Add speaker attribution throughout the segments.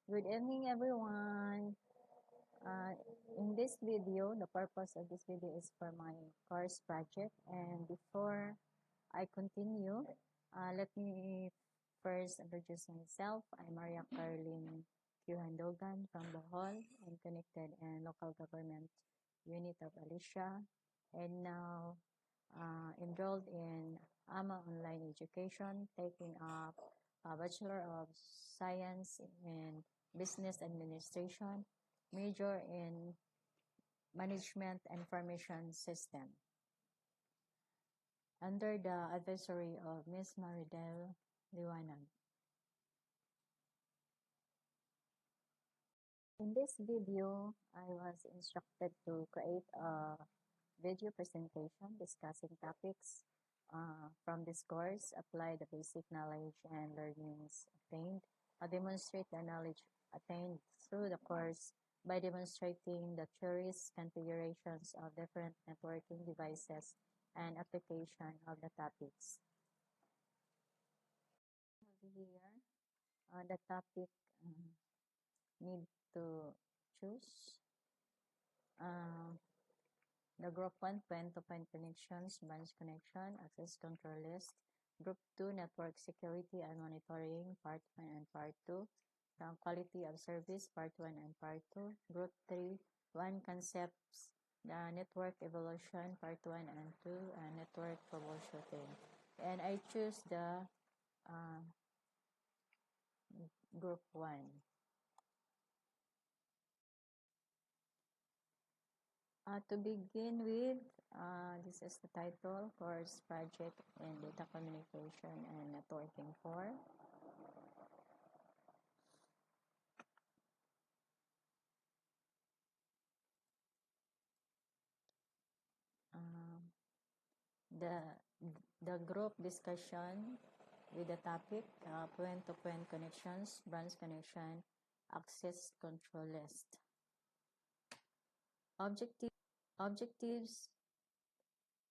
Speaker 1: Good evening, everyone. Uh, in this video, the purpose of this video is for my course project. And before I continue, let me first introduce myself. I'm Maria Caroline Q. Handogan from Bohol and Connected and Local Government Unit of Alicia. And now enrolled in AMA Online Education, taking up a Bachelor of Science in Business Administration, major in Management Information System, under the advisory of Ms. Maridel Liwanag. In this video, I was instructed to create a video presentation discussing topics from this course, apply the basic knowledge and learnings attained, demonstrate the knowledge attained through the course by demonstrating the theories, configurations of different networking devices, and application of the topics. Here, the topic need to choose. The Group 1, point-to-point connections, branch connection, access control list. Group 2, network security and monitoring, part 1 and part 2. Quality of service, part 1 and part 2. Group 3, 1 concepts, the network evolution, part 1 and 2, and network troubleshooting. And I choose the group 1. To begin with, this is the title, Course Project in Data Communication and Networking 4. The group discussion with the topic, point-to-point connections, branch connection, access control list. Objectives.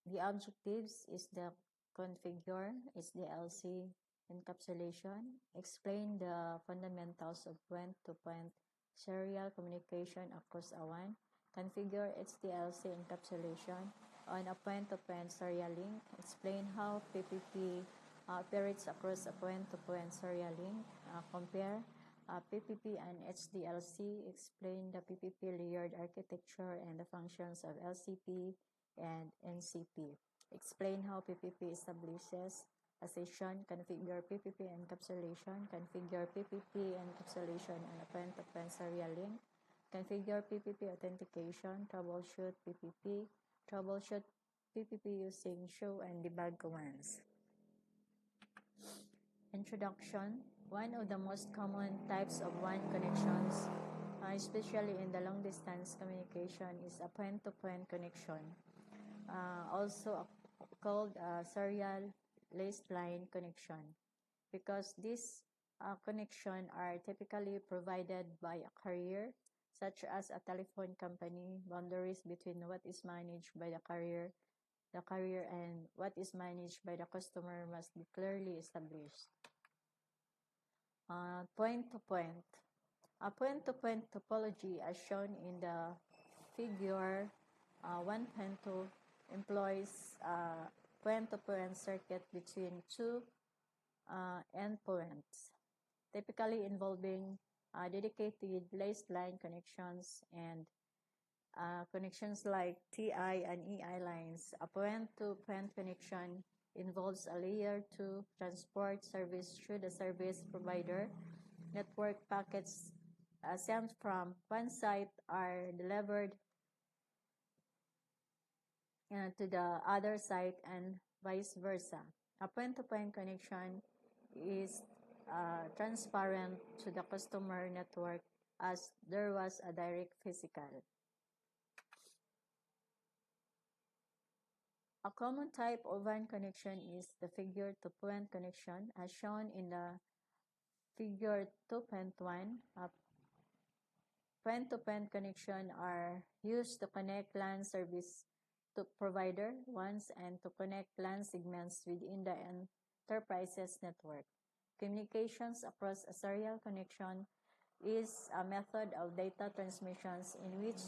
Speaker 1: The objectives is the configure SDLC encapsulation, explain the fundamentals of point-to-point serial communication across a WAN, configure HDLC encapsulation on a point-to-point serial link, explain how PPP operates across a point-to-point serial link, compare PPP and HDLC, explain the PPP layered architecture and the functions of LCP and NCP. Explain how PPP establishes a session, configure PPP encapsulation, configure PPP encapsulation on a point-to-point serial link, configure PPP authentication, troubleshoot PPP using show and debug commands. Introduction. One of the most common types of WAN connections, especially in the long-distance communication, is a point-to-point connection, also called a serial laced line connection, because these connections are typically provided by a carrier, such as a telephone company. Boundaries between what is managed by the carrier and what is managed by the customer must be clearly established. Point-to-point. A point-to-point topology, as shown in the figure 1.2, employs a point-to-point circuit between two endpoints, typically involving dedicated laced line connections and connections like TI and EI lines. A point-to-point connection involves a layer 2 transport service through the service provider. Network packets sent from one site are delivered to the other site and vice versa. A point-to-point connection is transparent to the customer network as there was a direct physical. A common type of WAN connection is the figure-to-point connection, as shown in the figure 2.1. Point-to-point connection are used to connect LAN service to provider WANs and to connect LAN segments within the enterprise's network. Communications across a serial connection is a method of data transmissions in which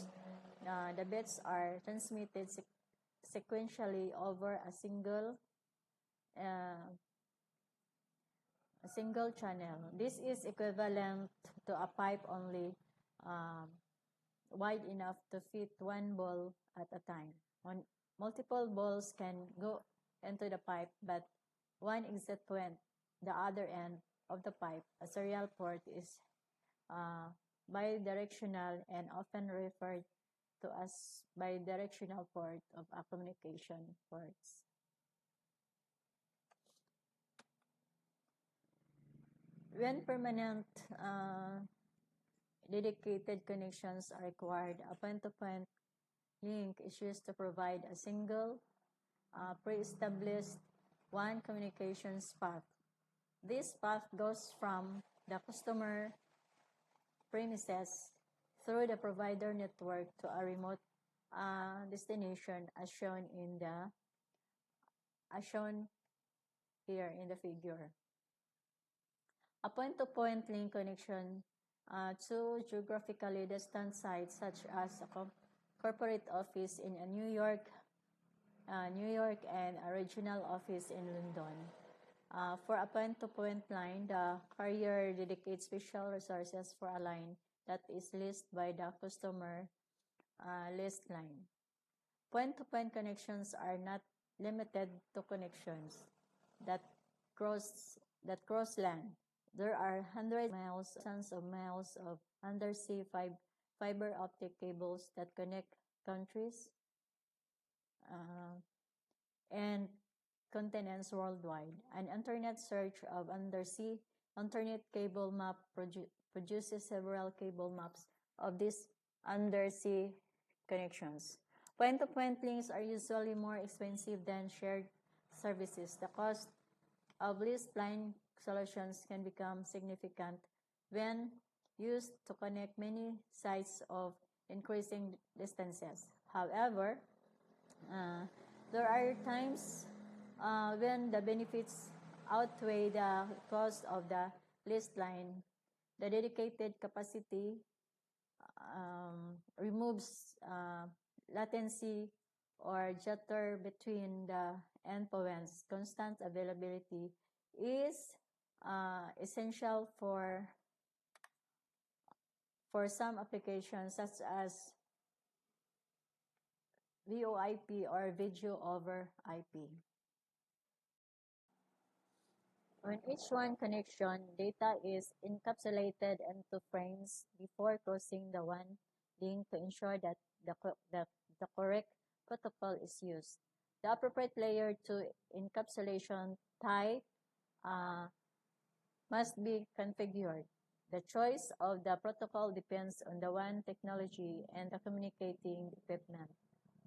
Speaker 1: the bits are transmitted sequentially over uh, a single channel. This is equivalent to a pipe only um, wide enough to fit one ball at a time. Multiple balls can go into the pipe, but one exit point, the other end of the pipe, a serial port, is bidirectional and often referred to as bidirectional port of a communication ports. When permanent dedicated connections are required, a point-to-point link is used to provide a single pre-established one communications path. This path goes from the customer premises through the provider network to a remote destination as shown here in the figure. A point-to-point link connection to geographically distant sites such as a corporate office in New York and a regional office in London. For a point-to-point line, the carrier dedicates special resources for a line that is leased by the customer leased line. Point-to-point connections are not limited to connections that cross land. There are hundreds of miles, thousands of miles of undersea fiber optic cables that connect countries and continents worldwide. An internet search of undersea internet cable map produces several cable maps of these undersea connections. Point-to-point links are usually more expensive than shared services. The cost of leased line solutions can become significant when used to connect many sites of increasing distances. However, there are times when the benefits outweigh the cost of the leased line. The dedicated capacity removes latency or jitter between the endpoints. Constant availability is essential for some applications such as VoIP or video over IP. On each one connection, data is encapsulated into frames before crossing the one link to ensure that the correct protocol is used. The appropriate layer to encapsulation type must be configured. The choice of the protocol depends on the WAN technology and the communicating equipment.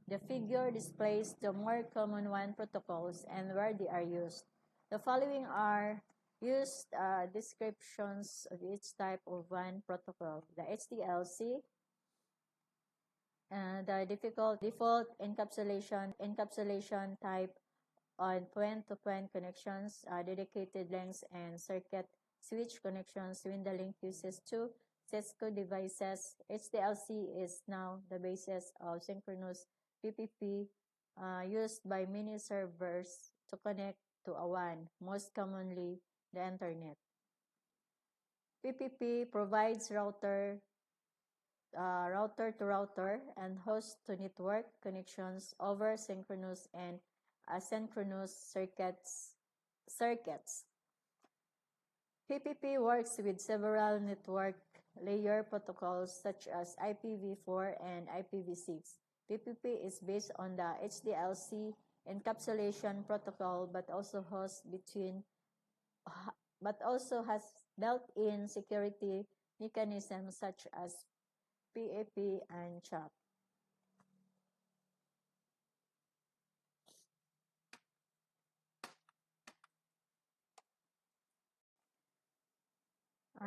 Speaker 1: The figure displays the more common WAN protocols and where they are used. The following are used descriptions of each type of WAN protocol. The HDLC, the default encapsulation type on point-to-point connections, dedicated links and circuit switch connections when the link uses two Cisco devices. HDLC is now the basis of synchronous PPP used by many servers to connect to a WAN, most commonly the Internet. PPP provides router to router and host to network connections over synchronous and asynchronous circuits. PPP works with several network layer protocols such as IPv4 and IPv6. PPP is based on the HDLC encapsulation protocol but also has built-in security mechanisms such as PAP and CHOP.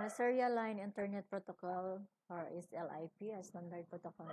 Speaker 1: Serial Line Internet Protocol, or SLIP, a standard protocol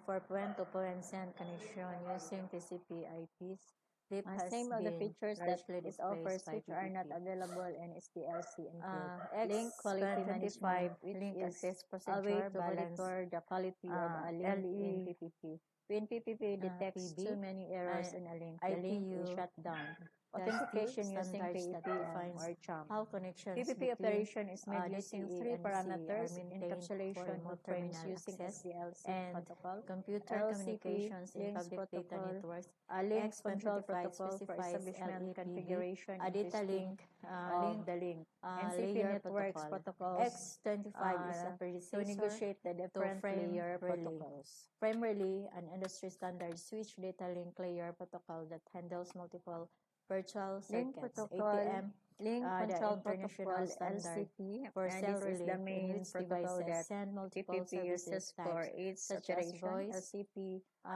Speaker 1: for point-to-point send connection using TCP/IPs. Flip has
Speaker 2: Same of the
Speaker 1: been
Speaker 2: features that
Speaker 1: largely
Speaker 2: it
Speaker 1: displaced
Speaker 2: offers
Speaker 1: by
Speaker 2: which are not
Speaker 1: PPP.
Speaker 2: available in SDLC include link
Speaker 1: X
Speaker 2: quality
Speaker 1: 25
Speaker 2: management, which
Speaker 1: link
Speaker 2: is
Speaker 1: access
Speaker 2: a way
Speaker 1: procedure
Speaker 2: to
Speaker 1: balance
Speaker 2: monitor the quality of a link in
Speaker 1: LE
Speaker 2: PPP. When PPP detects
Speaker 1: PB
Speaker 2: too many errors in a link, the link is
Speaker 1: ITU
Speaker 2: shut down.
Speaker 1: -T
Speaker 2: Authentication using
Speaker 1: standards that
Speaker 2: PEPM
Speaker 1: defines
Speaker 2: or CHAM.
Speaker 1: how connections
Speaker 2: PPP
Speaker 1: between
Speaker 2: operation is made using
Speaker 1: DTE
Speaker 2: three
Speaker 1: and CE are
Speaker 2: parameters:
Speaker 1: maintained for
Speaker 2: encapsulation
Speaker 1: remote
Speaker 2: of frames
Speaker 1: terminal
Speaker 2: using
Speaker 1: access
Speaker 2: SDLC
Speaker 1: and
Speaker 2: protocol,
Speaker 1: computer
Speaker 2: LCP,
Speaker 1: communications in
Speaker 2: links
Speaker 1: public data
Speaker 2: protocol,
Speaker 1: networks.
Speaker 2: a link control
Speaker 1: X125
Speaker 2: protocol for
Speaker 1: specifies
Speaker 2: establishment,
Speaker 1: LEPB,
Speaker 2: configuration,
Speaker 1: a
Speaker 2: and
Speaker 1: data
Speaker 2: twisting
Speaker 1: link
Speaker 2: of the link. NCP
Speaker 1: layer
Speaker 2: networks
Speaker 1: protocol.
Speaker 2: protocols
Speaker 1: X25 is a
Speaker 2: to
Speaker 1: predecessor
Speaker 2: negotiate the
Speaker 1: to
Speaker 2: different
Speaker 1: frame
Speaker 2: layer
Speaker 1: relay.
Speaker 2: protocols.
Speaker 1: Frame relay, an industry standard switch data link layer protocol that handles multiple virtual
Speaker 2: Link
Speaker 1: circuits.
Speaker 2: protocol,
Speaker 1: ATM,
Speaker 2: link
Speaker 1: the
Speaker 2: control
Speaker 1: international
Speaker 2: protocol,
Speaker 1: standard
Speaker 2: LCP,
Speaker 1: for
Speaker 2: and
Speaker 1: cell
Speaker 2: this is
Speaker 1: relay
Speaker 2: the
Speaker 1: in
Speaker 2: main
Speaker 1: which
Speaker 2: protocol
Speaker 1: devices
Speaker 2: that
Speaker 1: send multiple
Speaker 2: PPP
Speaker 1: services
Speaker 2: uses for
Speaker 1: types
Speaker 2: its
Speaker 1: such as
Speaker 2: operation.
Speaker 1: voice,
Speaker 2: LCP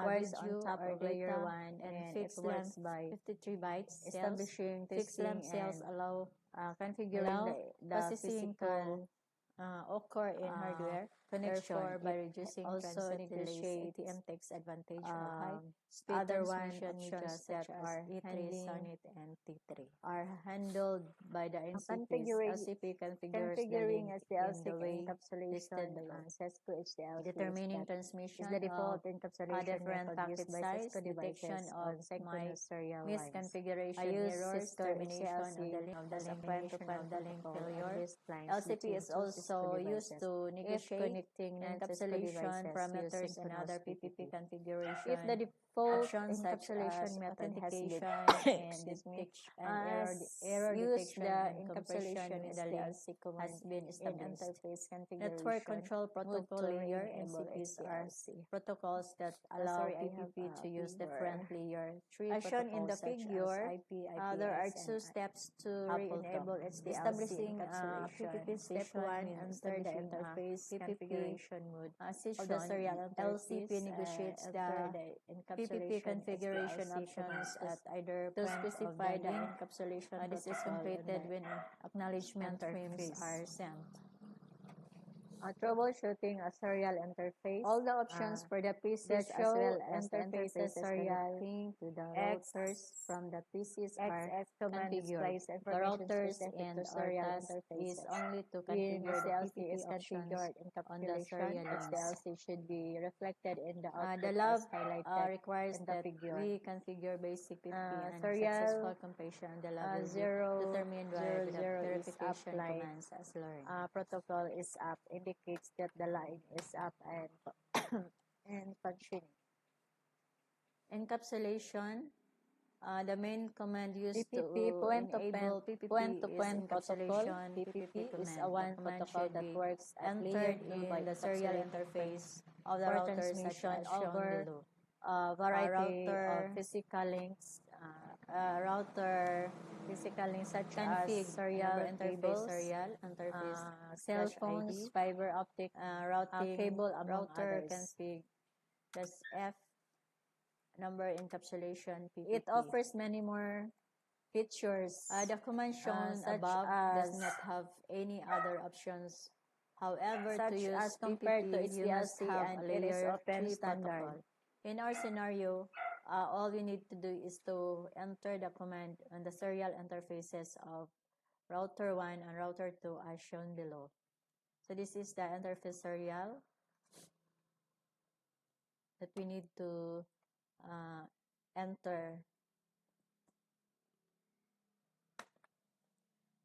Speaker 2: works on
Speaker 1: video
Speaker 2: top
Speaker 1: or
Speaker 2: of layer
Speaker 1: data,
Speaker 2: 1
Speaker 1: and
Speaker 2: and it
Speaker 1: fixed
Speaker 2: works
Speaker 1: length
Speaker 2: by
Speaker 1: 53 bytes cells.
Speaker 2: establishing,
Speaker 1: Fixed length
Speaker 2: testing,
Speaker 1: cells
Speaker 2: and
Speaker 1: allow
Speaker 2: configuring the
Speaker 1: processing
Speaker 2: physical
Speaker 1: occur in hardware connection.
Speaker 2: Therefore,
Speaker 1: By
Speaker 2: it
Speaker 1: reducing
Speaker 2: also
Speaker 1: transit delays,
Speaker 2: negotiates
Speaker 1: ATM takes advantage of high speed
Speaker 2: other one
Speaker 1: transmission media
Speaker 2: options
Speaker 1: such
Speaker 2: that
Speaker 1: as
Speaker 2: are
Speaker 1: E3, SONET, and T3
Speaker 2: are handled
Speaker 1: by the NCPs.
Speaker 2: configuring
Speaker 1: LCP configures the
Speaker 2: configuring
Speaker 1: link
Speaker 2: SDLC
Speaker 1: in the way
Speaker 2: encapsulation
Speaker 1: listed below.
Speaker 2: Cisco HDLC
Speaker 1: Determining
Speaker 2: is
Speaker 1: transmission
Speaker 2: the default
Speaker 1: of
Speaker 2: encapsulation
Speaker 1: different
Speaker 2: method
Speaker 1: packet
Speaker 2: used by
Speaker 1: size,
Speaker 2: Cisco
Speaker 1: detection
Speaker 2: devices
Speaker 1: of
Speaker 2: on synchronous serial lines.
Speaker 1: misconfiguration
Speaker 2: I use
Speaker 1: errors,
Speaker 2: Cisco
Speaker 1: termination of
Speaker 2: HDLC
Speaker 1: the link,
Speaker 2: as a
Speaker 1: elimination
Speaker 2: point-to-point
Speaker 1: of the link
Speaker 2: protocol on
Speaker 1: failure.
Speaker 2: these lines
Speaker 1: LCP
Speaker 2: between
Speaker 1: is
Speaker 2: two
Speaker 1: also
Speaker 2: Cisco
Speaker 1: used
Speaker 2: devices.
Speaker 1: to
Speaker 2: If
Speaker 1: negotiate
Speaker 2: connecting non-Cisco
Speaker 1: encapsulation
Speaker 2: devices
Speaker 1: parameters
Speaker 2: use
Speaker 1: and other
Speaker 2: synchronous
Speaker 1: PPP
Speaker 2: PPP.
Speaker 1: configuration
Speaker 2: If the default
Speaker 1: options such
Speaker 2: encapsulation
Speaker 1: as
Speaker 2: method has been
Speaker 1: authentication and
Speaker 2: excuse me,
Speaker 1: detection and error
Speaker 2: use
Speaker 1: detection
Speaker 2: the
Speaker 1: and
Speaker 2: encapsulation
Speaker 1: compression in the link
Speaker 2: SDLC command
Speaker 1: has been
Speaker 2: in
Speaker 1: established.
Speaker 2: interface
Speaker 1: Network
Speaker 2: configuration
Speaker 1: control
Speaker 2: mode
Speaker 1: protocol
Speaker 2: to
Speaker 1: layer
Speaker 2: enable
Speaker 1: NCPs are
Speaker 2: SDLC.
Speaker 1: protocols that allow
Speaker 2: Sorry, I have
Speaker 1: PPP to use
Speaker 2: fever.
Speaker 1: different layer 3
Speaker 2: As shown in the
Speaker 1: protocols such as
Speaker 2: figure,
Speaker 1: IP,
Speaker 2: there are
Speaker 1: IPS,
Speaker 2: two
Speaker 1: and
Speaker 2: steps to
Speaker 1: Appleton.
Speaker 2: re-enable SDLC
Speaker 1: Establishing
Speaker 2: encapsulation.
Speaker 1: PPP
Speaker 2: Step
Speaker 1: session
Speaker 2: 1,
Speaker 1: means
Speaker 2: enter the
Speaker 1: establishing
Speaker 2: interface
Speaker 1: PPP
Speaker 2: configuration mode
Speaker 1: session.
Speaker 2: of the serial
Speaker 1: LCP
Speaker 2: interface.
Speaker 1: negotiates
Speaker 2: Enter
Speaker 1: the
Speaker 2: the
Speaker 1: PPP
Speaker 2: encapsulation
Speaker 1: configuration
Speaker 2: SDLC
Speaker 1: options
Speaker 2: command
Speaker 1: at either
Speaker 2: to
Speaker 1: point of
Speaker 2: specify
Speaker 1: the
Speaker 2: the
Speaker 1: link.
Speaker 2: encapsulation
Speaker 1: This is
Speaker 2: protocol and
Speaker 1: completed
Speaker 2: the
Speaker 1: when acknowledgement frames
Speaker 2: interface.
Speaker 1: are sent.
Speaker 2: Troubleshooting a serial interface. All the options for the PCs as well as the interfaces serial
Speaker 1: to the
Speaker 2: X
Speaker 1: routers
Speaker 2: from the PCs are
Speaker 1: XF command
Speaker 2: configured.
Speaker 1: displays
Speaker 2: The
Speaker 1: information
Speaker 2: routers
Speaker 1: presented
Speaker 2: and
Speaker 1: to
Speaker 2: our
Speaker 1: serial
Speaker 2: task
Speaker 1: interfaces
Speaker 2: is
Speaker 1: only to
Speaker 2: when
Speaker 1: configure the
Speaker 2: SDLC
Speaker 1: PPP
Speaker 2: is
Speaker 1: options
Speaker 2: configured in
Speaker 1: on the
Speaker 2: calculation,
Speaker 1: serial links.
Speaker 2: SDLC should be reflected in the
Speaker 1: The
Speaker 2: output
Speaker 1: lab
Speaker 2: as highlighted
Speaker 1: requires
Speaker 2: in the
Speaker 1: that
Speaker 2: figure.
Speaker 1: we configure basic PPP and
Speaker 2: Serial
Speaker 1: successful completion. The lab will be
Speaker 2: 0,
Speaker 1: determined by
Speaker 2: 0,
Speaker 1: the
Speaker 2: 0 is
Speaker 1: verification
Speaker 2: up line.
Speaker 1: commands as learned.
Speaker 2: Protocol is up, indicates that the line is up and and functioning.
Speaker 1: Encapsulation. The main command used
Speaker 2: PPP,
Speaker 1: to enable PPP is
Speaker 2: protocol.
Speaker 1: encapsulation
Speaker 2: PPP
Speaker 1: command.
Speaker 2: is a
Speaker 1: The
Speaker 2: one
Speaker 1: command
Speaker 2: protocol
Speaker 1: should
Speaker 2: that
Speaker 1: be
Speaker 2: works at layer
Speaker 1: entered
Speaker 2: 2 by
Speaker 1: in the serial
Speaker 2: encapsulating
Speaker 1: interface of the
Speaker 2: for
Speaker 1: router such
Speaker 2: transmission
Speaker 1: as shown
Speaker 2: over
Speaker 1: below.
Speaker 2: a variety of
Speaker 1: Router
Speaker 2: physical links,
Speaker 1: router
Speaker 2: such as
Speaker 1: config
Speaker 2: serial
Speaker 1: interface
Speaker 2: cables,
Speaker 1: serial interface
Speaker 2: cell
Speaker 1: slash
Speaker 2: phones,
Speaker 1: ID
Speaker 2: fiber optic
Speaker 1: routing
Speaker 2: cable, among
Speaker 1: router
Speaker 2: others.
Speaker 1: config plus F number encapsulation PPP.
Speaker 2: It offers many more features.
Speaker 1: The command shown
Speaker 2: such
Speaker 1: above
Speaker 2: as
Speaker 1: does not have any other options. However,
Speaker 2: such
Speaker 1: to use
Speaker 2: as compared to
Speaker 1: PPP, you must
Speaker 2: HDLC
Speaker 1: have
Speaker 2: and
Speaker 1: a
Speaker 2: it is
Speaker 1: layer
Speaker 2: open
Speaker 1: 3
Speaker 2: standard.
Speaker 1: protocol. In our scenario, all we need to do is to enter the command on the serial interfaces of router 1 and router 2 as shown below. So this is the interface serial that we need to enter.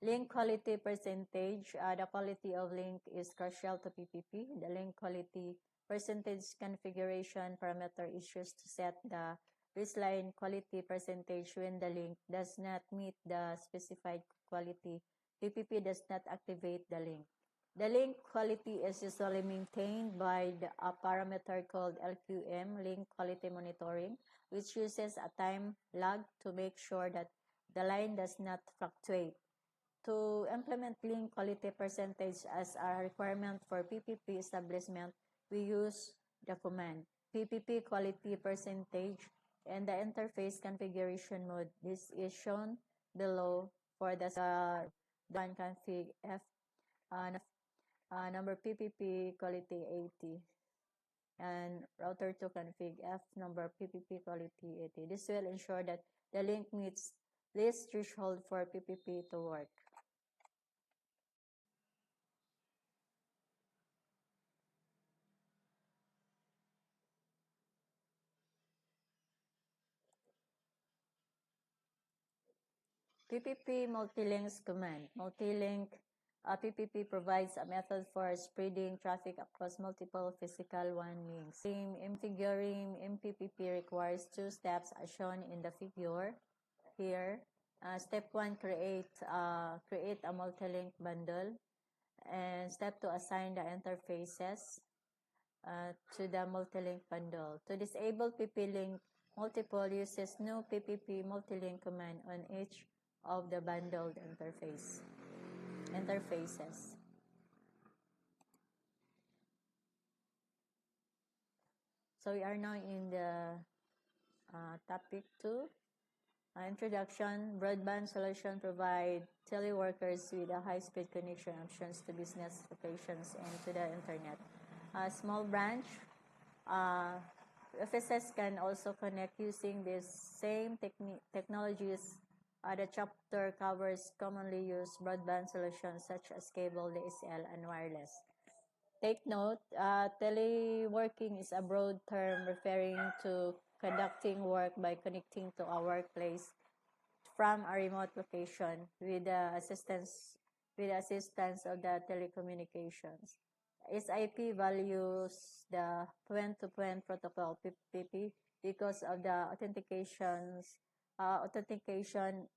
Speaker 1: Link quality percentage. The quality of link is crucial to PPP. The link quality percentage configuration parameter is used to set the baseline quality percentage when the link does not meet the specified quality. PPP does not activate the link. The link quality is usually maintained by a parameter called LQM, link quality monitoring, which uses a time lag to make sure that the line does not fluctuate. To implement link quality percentage as a requirement for PPP establishment, we use the command PPP quality percentage and the interface configuration mode. This is shown below for the one config F number PPP quality 80 and router 2 config F number PPP quality 80. This will ensure that the link meets this threshold for PPP to work. PPP multilinks command. Multilink PPP provides a method for spreading traffic across multiple physical WAN links. Configuring MPPP requires two steps as shown in the figure here. Step 1, create a multilink bundle. And step 2, assign the interfaces to the multilink bundle. To disable PP-link multiple uses new PPP multilink command on each of the bundled interfaces. So we are now in the topic 2. Introduction. Broadband solution provide teleworkers with a high-speed connection options to business locations and to the internet. Small branch. Offices can also connect using these same technologies. The chapter covers commonly used broadband solutions such as cable, DSL, and wireless. Take note, teleworking is a broad term referring to conducting work by connecting to a workplace from a remote location with the assistance of the telecommunications. SIP values the point-to-point protocol (PPP) because of the authentication,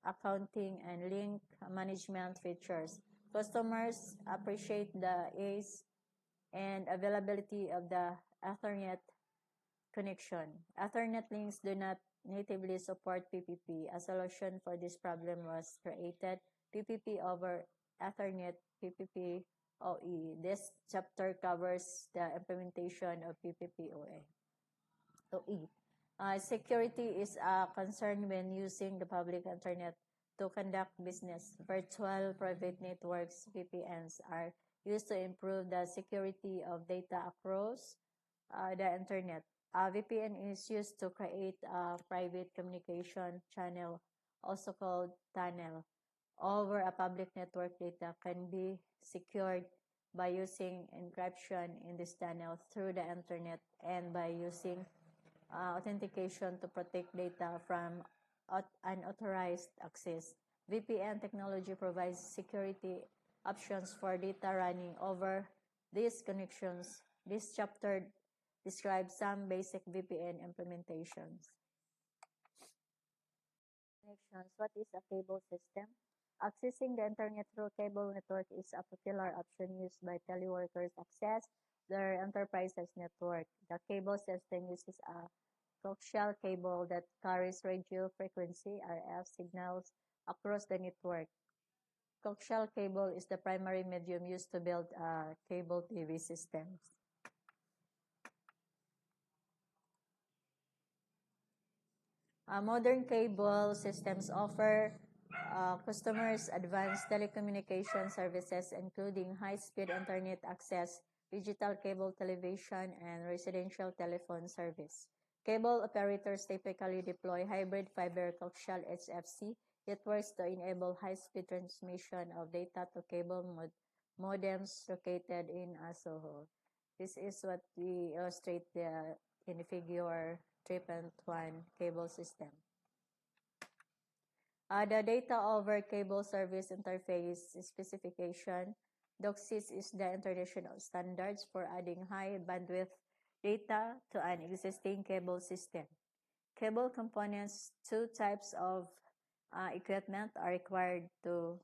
Speaker 1: accounting, and link management features. Customers appreciate the ease and availability of the Ethernet connection. Ethernet links do not natively support PPP. A solution for this problem was created, PPP over Ethernet, PPP OE. This chapter covers the implementation of PPP OE. Security is a concern when using the public internet to conduct business. Virtual private networks, VPNs, are used to improve the security of data across the internet. VPN is used to create a private communication channel, also called tunnel, over a public network. Data can be secured by using encryption in this tunnel through the internet and by using authentication to protect data from unauthorized access. VPN technology provides security options for data running over these connections. This chapter describes some basic VPN implementations. Connections. What is a cable system? Accessing the internet through cable network is a popular option used by teleworkers access their enterprise's network. The cable system uses a coaxial cable that carries radio frequency (RF) signals across the network. Coaxial cable is the primary medium used to build cable TV systems. Modern cable systems offer customers advanced telecommunication services, including high-speed internet access, digital cable television, and residential telephone service. Cable operators typically deploy hybrid fiber coaxial HFC networks to enable high-speed transmission of data to cable modems located in a SOHO. This is what we illustrate in the figure 3.1 cable system. The data over cable service interface specification. DOCSIS is the international standards for adding high bandwidth data to an existing cable system. Cable components, two types of equipment are required to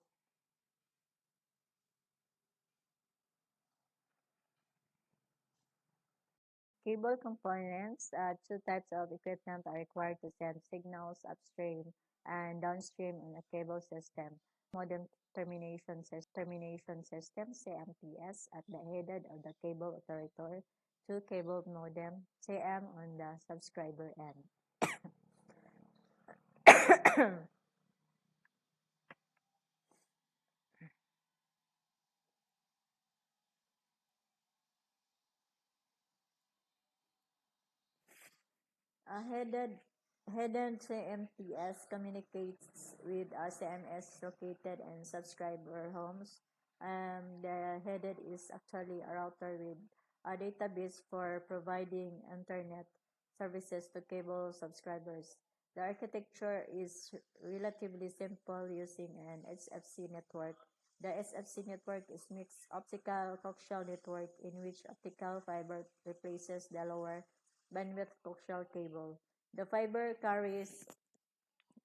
Speaker 1: Cable components, two types of equipment are required to send signals upstream and downstream in a cable system. Modem termination system, CMTS, at the head of the cable operator, two cable modem, CM, on the subscriber end. Headed Hidden CMTS communicates with CMS located in subscriber homes. The headed is actually a router with a database for providing internet services to cable subscribers. The architecture is relatively simple using an SFC network. The SFC network is mixed optical coaxial network in which optical fiber replaces the lower bandwidth coaxial cable. The fiber carries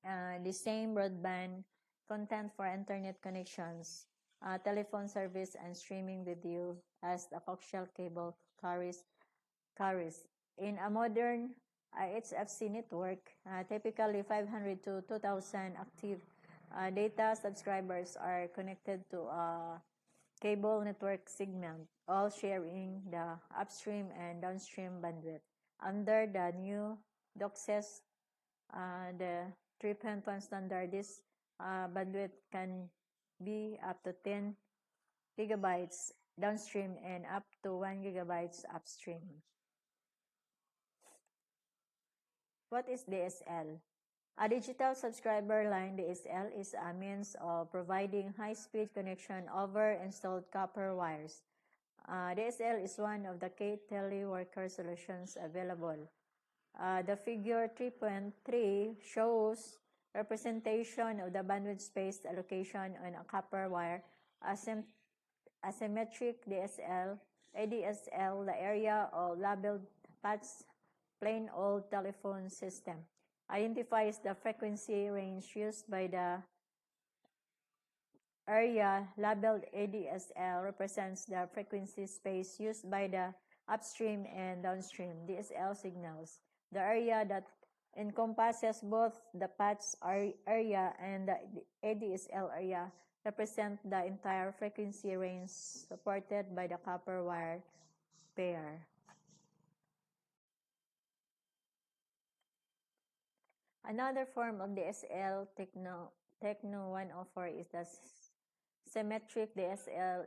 Speaker 1: the same broadband content for internet connections, telephone service, and streaming video as the coaxial cable carries. In a modern HFC network, typically 500 to 2,000 active data subscribers are connected to a cable network segment, all sharing the upstream and downstream bandwidth. Under the new DOCSIS, the 3.1 standard, this bandwidth can be up to 10 gigabytes downstream and up to 1 gigabytes upstream. What is DSL? A digital subscriber line, DSL, is a means of providing high-speed connection over installed copper wires. DSL is one of the key teleworker solutions available. The figure 3.3 shows representation of the bandwidth space allocation on a copper wire. Asymmetric DSL, ADSL, the area of labeled paths, plain old telephone system, identifies the frequency range used by the area labeled ADSL represents the frequency space used by the upstream and downstream DSL signals. The area that encompasses both the paths area and the ADSL area represent the entire frequency range supported by the copper wire pair. Another form of DSL Techno 104 is the symmetric DSL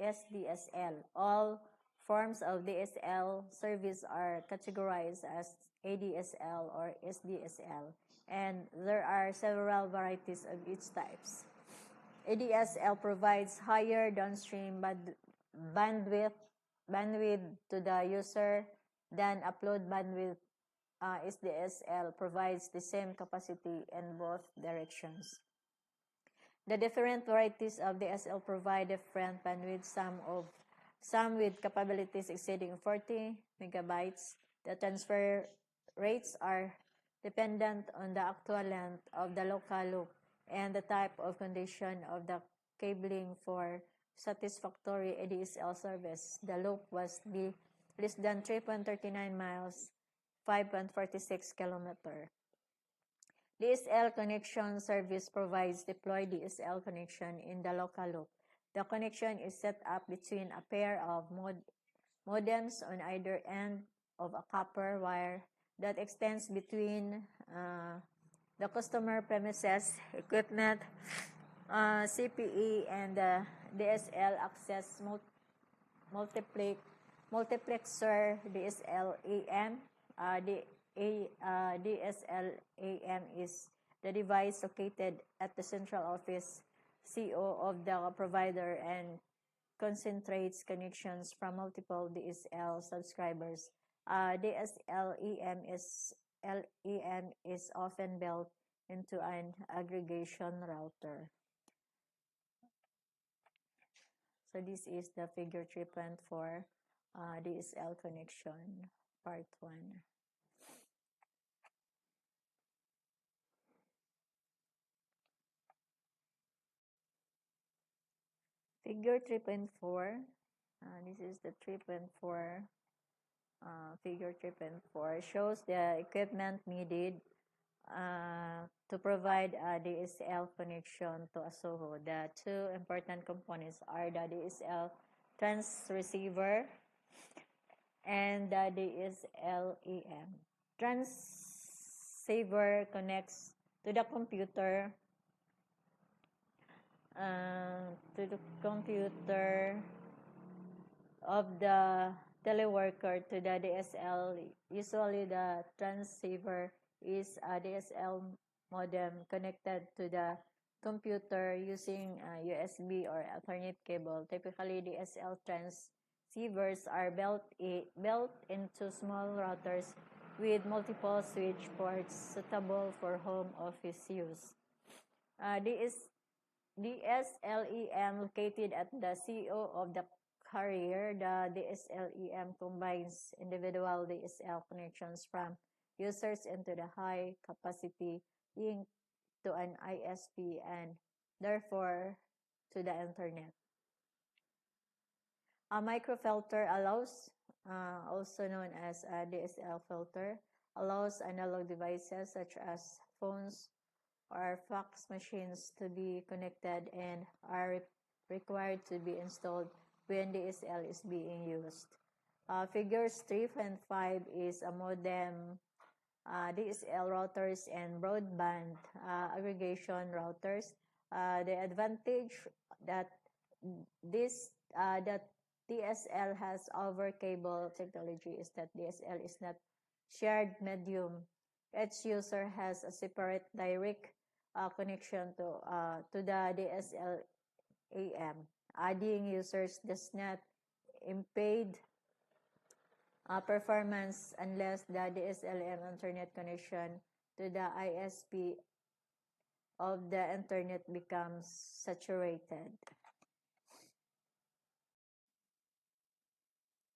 Speaker 1: SDSL. All forms of DSL service are categorized as ADSL or SDSL, and there are several varieties of each types. ADSL provides higher downstream bandwidth to the user than upload bandwidth. SDSL provides the same capacity in both directions. The different varieties of DSL provide different bandwidth, some with capabilities exceeding 40 megabytes. The transfer rates are dependent on the actual length of the local loop and the type of condition of the cabling for satisfactory ADSL service. The loop must be less than 3.39 miles, 5.46 kilometers. DSL connection service provides deployed DSL connection in the local loop. The connection is set up between a pair of modems on either end of a copper wire that extends between the customer premises equipment, CPE, and the DSL access multiplexer DSL-AM. DSL-AM is the device located at the central office CO of the provider and concentrates connections from multiple DSL subscribers. DSL-AM is often built into an aggregation router. So this is the figure 3.4 DSL connection, part 1. Figure 3.4, this is the 3.4, figure 3.4 shows the equipment needed to provide a DSL connection to a SOHO. The two important components are the DSL transceiver and the DSL-AM. Transceiver connects to the computer of the teleworker to the DSL. Usually the transceiver is a DSL modem connected to the computer using USB or Ethernet cable. Typically, DSL transceivers are built into small routers with multiple switch ports suitable for home office use. DSLEM located at the CO of the carrier. The DSLEM combines individual DSL connections from users into the high capacity link to an ISP and therefore to the internet. A microfilter allows, also known as a DSL filter, allows analog devices such as phones or fax machines to be connected and are required to be installed when DSL is being used. Figures 3 and 5 is a modem, DSL routers and broadband aggregation routers. The advantage that that DSL has over cable technology is that DSL is not shared medium. Each user has a separate direct connection to the DSL AM. Adding users does not impede performance unless the DSLM internet connection to the ISP of the internet becomes saturated.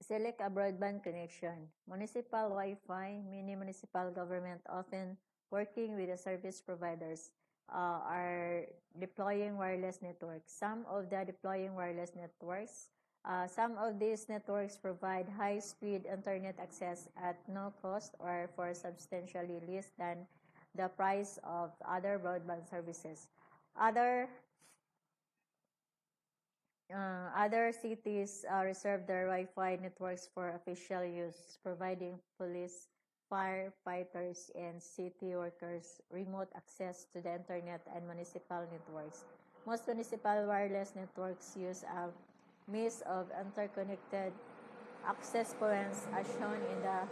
Speaker 1: Select a broadband connection. Municipal Wi-Fi, mini-municipal government, often working with the service providers, are deploying wireless networks. Some of these networks provide high-speed internet access at no cost or for substantially less than the price of other broadband services. Other cities reserve their Wi-Fi networks for official use, providing police, firefighters, and city workers remote access to the internet and municipal networks. Most municipal wireless networks use a maze of interconnected access points as shown in the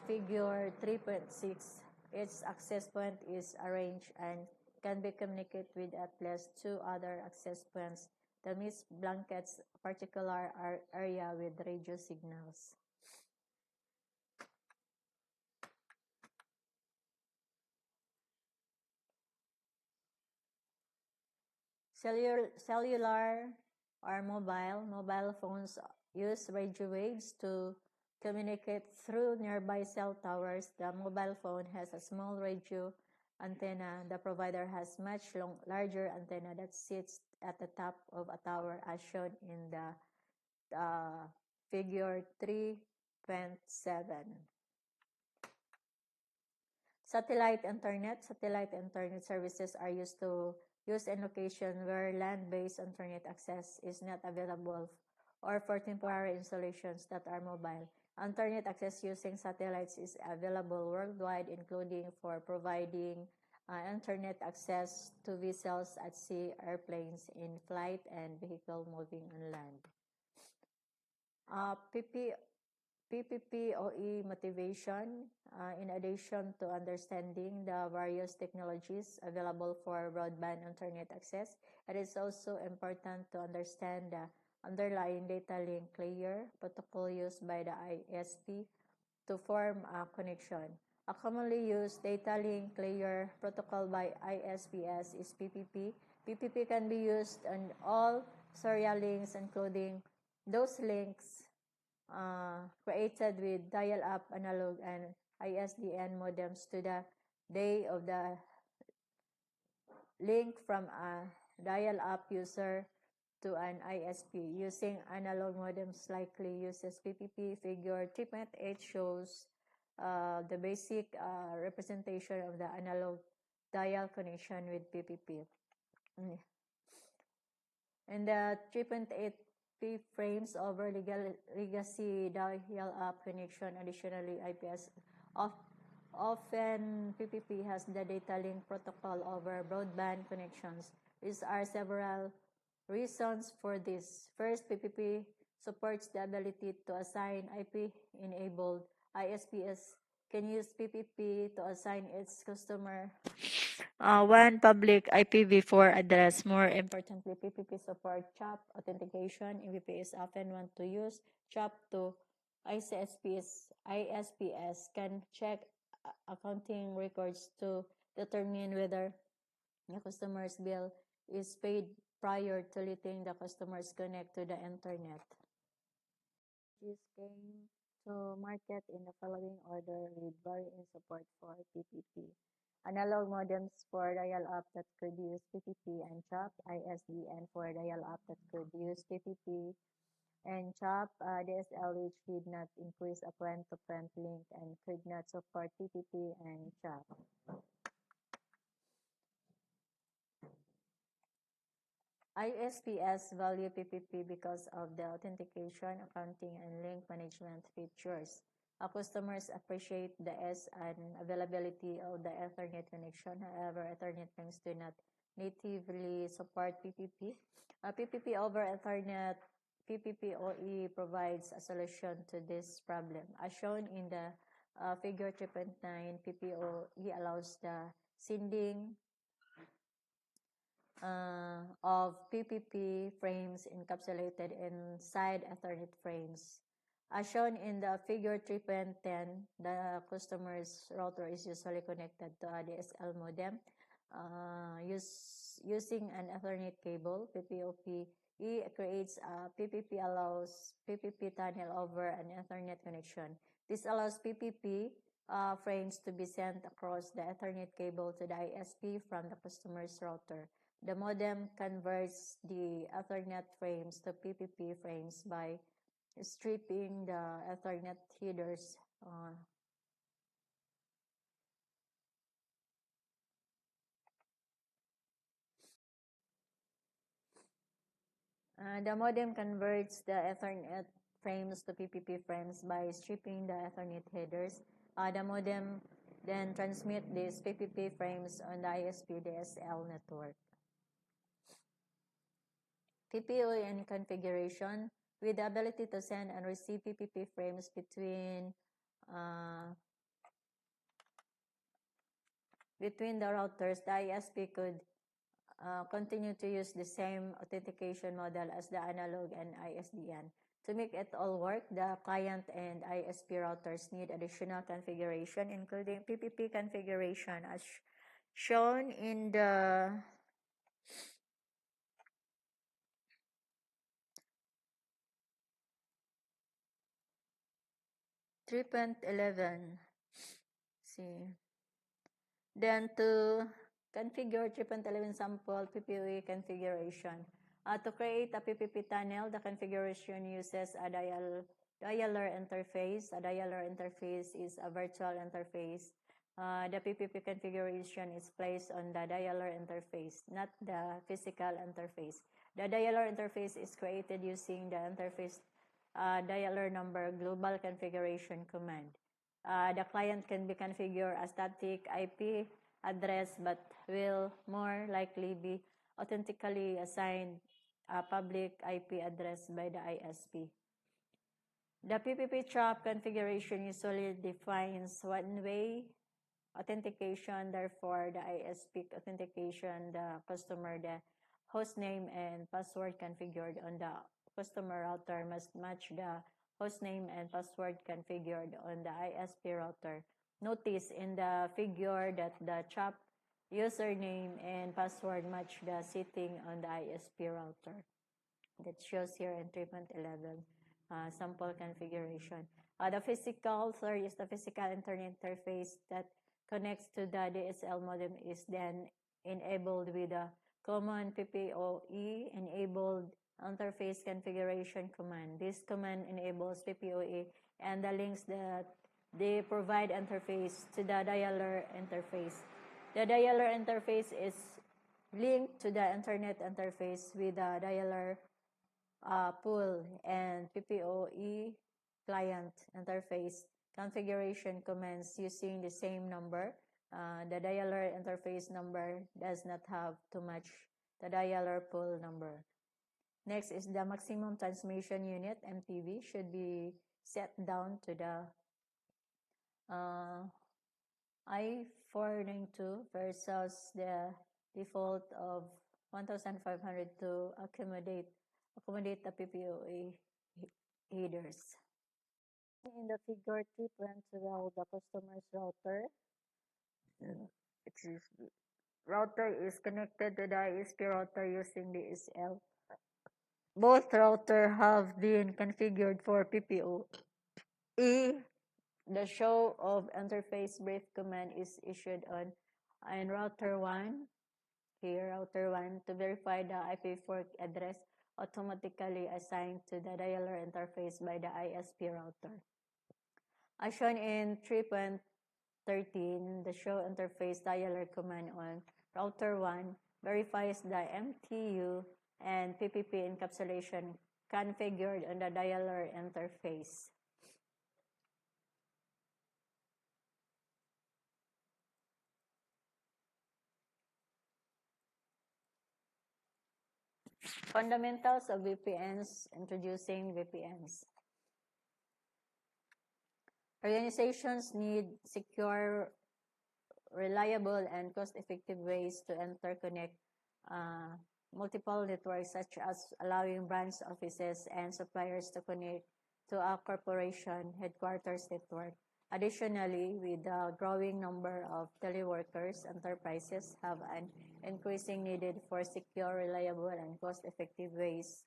Speaker 1: figure 3.6. Each access point is arranged and can be communicated with at least two other access points. The mist blankets a particular area with radio signals. Cellular or mobile phones use radio waves to communicate through nearby cell towers. The mobile phone has a small radio antenna. The provider has much larger antenna that sits at the top of a tower as shown in the figure 3.7. Satellite internet services are used in locations where land-based internet access is not available or for temporary installations that are mobile. Internet access using satellites is available worldwide, including for providing internet access to vessels at sea, airplanes in flight, and vehicles moving on land. PPPoE motivation. In addition to understanding the various technologies available for broadband internet access, it is also important to understand the underlying data link layer protocol used by the ISP to form a connection. A commonly used data link layer protocol by ISPs is PPP. PPP can be used on all serial links, including those links created with dial-up analog and ISDN modems to the day of the link from a dial-up user to an ISP. Using analog modems likely uses PPP. Figure 3.8 shows the basic representation of the analog dial connection with PPP. And the 3.8 P frames over legacy dial-up connection. Additionally, IPS often PPP has the data link protocol over broadband connections. These are several reasons for this. First, PPP supports the ability to assign IP-enabled ISPs can use PPP to assign its customer one public IPv4 address. More importantly, PPP support CHOP authentication. EVPs often want to use CHOP to ISPs can check accounting records to determine whether the customer's bill is paid prior to letting the customers connect to the internet. This came to market in the following order with varying support for PPP. Analog modems for dial-up that could use PPP and CHOP, ISDN for dial-up that could use PPP and CHOP, DSL which did not increase a point-to-point link and could not support PPP and CHOP. ISPs value PPP because of the authentication, accounting, and link management features. Customers appreciate the ease and availability of the Ethernet connection. However, Ethernet links do not natively support PPP. PPP over Ethernet PPPoE provides a solution to this problem. As shown in the figure 3.9, PPOE allows the sending of PPP frames encapsulated inside Ethernet frames. As shown in the figure 3.10, the customer's router is usually connected to a DSL modem using an Ethernet cable. PPOP creates a PPP allows PPP tunnel over an Ethernet connection. This allows PPP frames to be sent across the Ethernet cable to the ISP from the customer's router. The modem converts the Ethernet frames to PPP frames by stripping the Ethernet headers. The modem converts the Ethernet frames to PPP frames by stripping the Ethernet headers. The modem then transmits these PPP frames on the ISP DSL network. PPOE configuration with the ability to send and receive PPP frames between the routers. The ISP could continue to use the same authentication model as the analog and ISDN. To make it all work, the client and ISP routers need additional configuration, including PPP configuration as shown in the three point 11. See. Then to configure 3.11 sample PPOE configuration. To create a PPP tunnel, the configuration uses a dialer interface. A dialer interface is a virtual interface. The PPP configuration is placed on the dialer interface, not the physical interface. The dialer interface is created using the interface dialer number global configuration command. The client can be configured a static IP address but will more likely be authentically assigned a public IP address by the ISP. The PPP CHOP configuration usually defines one-way authentication. Therefore, the ISP authentication, the customer, the host name and password configured on the customer router must match the host name and password configured on the ISP router. Notice in the figure that the CHOP username and password match the setting on the ISP router. That shows here in 3.11 sample configuration. The physical, third is the physical internet interface that connects to the DSL modem is then enabled with a common PPOE enabled interface configuration command. This command enables PPOE and the links that they provide interface to the dialer interface. The dialer interface is linked to the internet interface with the dialer pool and PPOE client interface configuration commands using the same number. The dialer interface number does not have to match the dialer pool number. Next is the maximum transmission unit, MTV, should be set down to the I-492 versus the default of 1,500 to accommodate the PPOA headers.
Speaker 2: In the figure 3.12, the customer's
Speaker 1: router is connected to the ISP router using DSL. Both routers have been configured for PPOE. The show of interface brief command is issued on router 1, router 1, to verify the IP4 address automatically assigned to the dialer interface by the ISP router. As shown in 3.13, the show interface dialer command on router 1 verifies the MTU and PPP encapsulation configured on the dialer interface. Fundamentals of VPNs, introducing VPNs. Organizations need secure, reliable, and cost-effective ways to interconnect multiple networks, such as allowing branch offices and suppliers to connect to a corporation headquarters network. Additionally, with the growing number of teleworkers, enterprises have an increasing need for secure, reliable, and cost-effective ways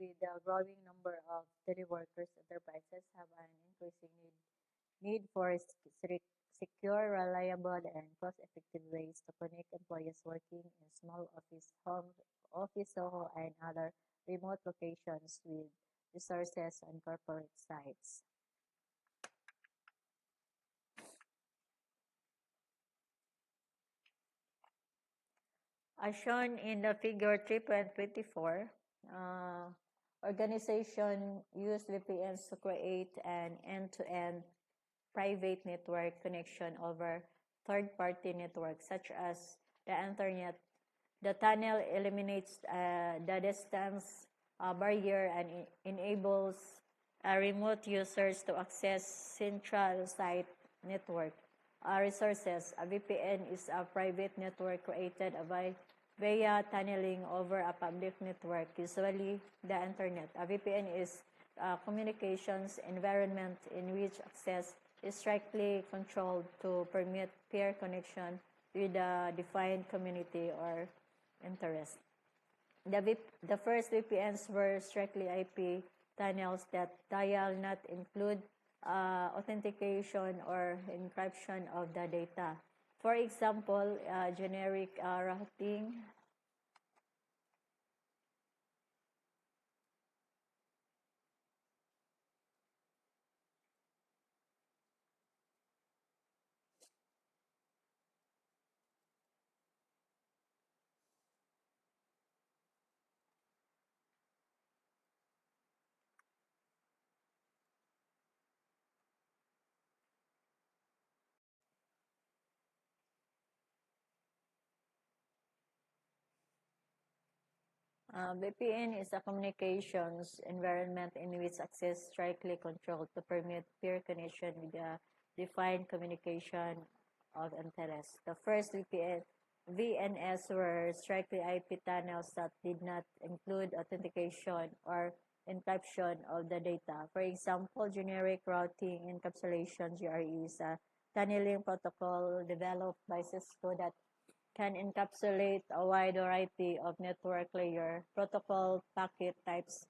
Speaker 2: with the growing number of teleworkers, enterprises have an increasing need for secure, reliable, and cost-effective ways to connect employees working in small office, Soho, and other remote locations with resources on corporate sites.
Speaker 1: As shown in the figure 3.24, organization use VPNs to create an end-to-end private network connection over third-party networks, such as the internet. The tunnel eliminates the distance barrier and enables remote users to access central site network resources. A VPN is a private network created via tunneling over a public network, usually the internet. A VPN is a communications environment in which access is strictly controlled to permit peer connection with a defined community or interest. The first VPNs were strictly IP tunnels that dial not include authentication or encryption of the data. For example, generic routing VPN is a communications environment in which access is strictly controlled to permit peer connection with a defined communication of interest. The first VNS were strictly IP tunnels that did not include authentication or encryption of the data. For example, generic routing encapsulation (GRE) is a tunneling protocol developed by Cisco that can encapsulate a wide variety of network layer protocol packet types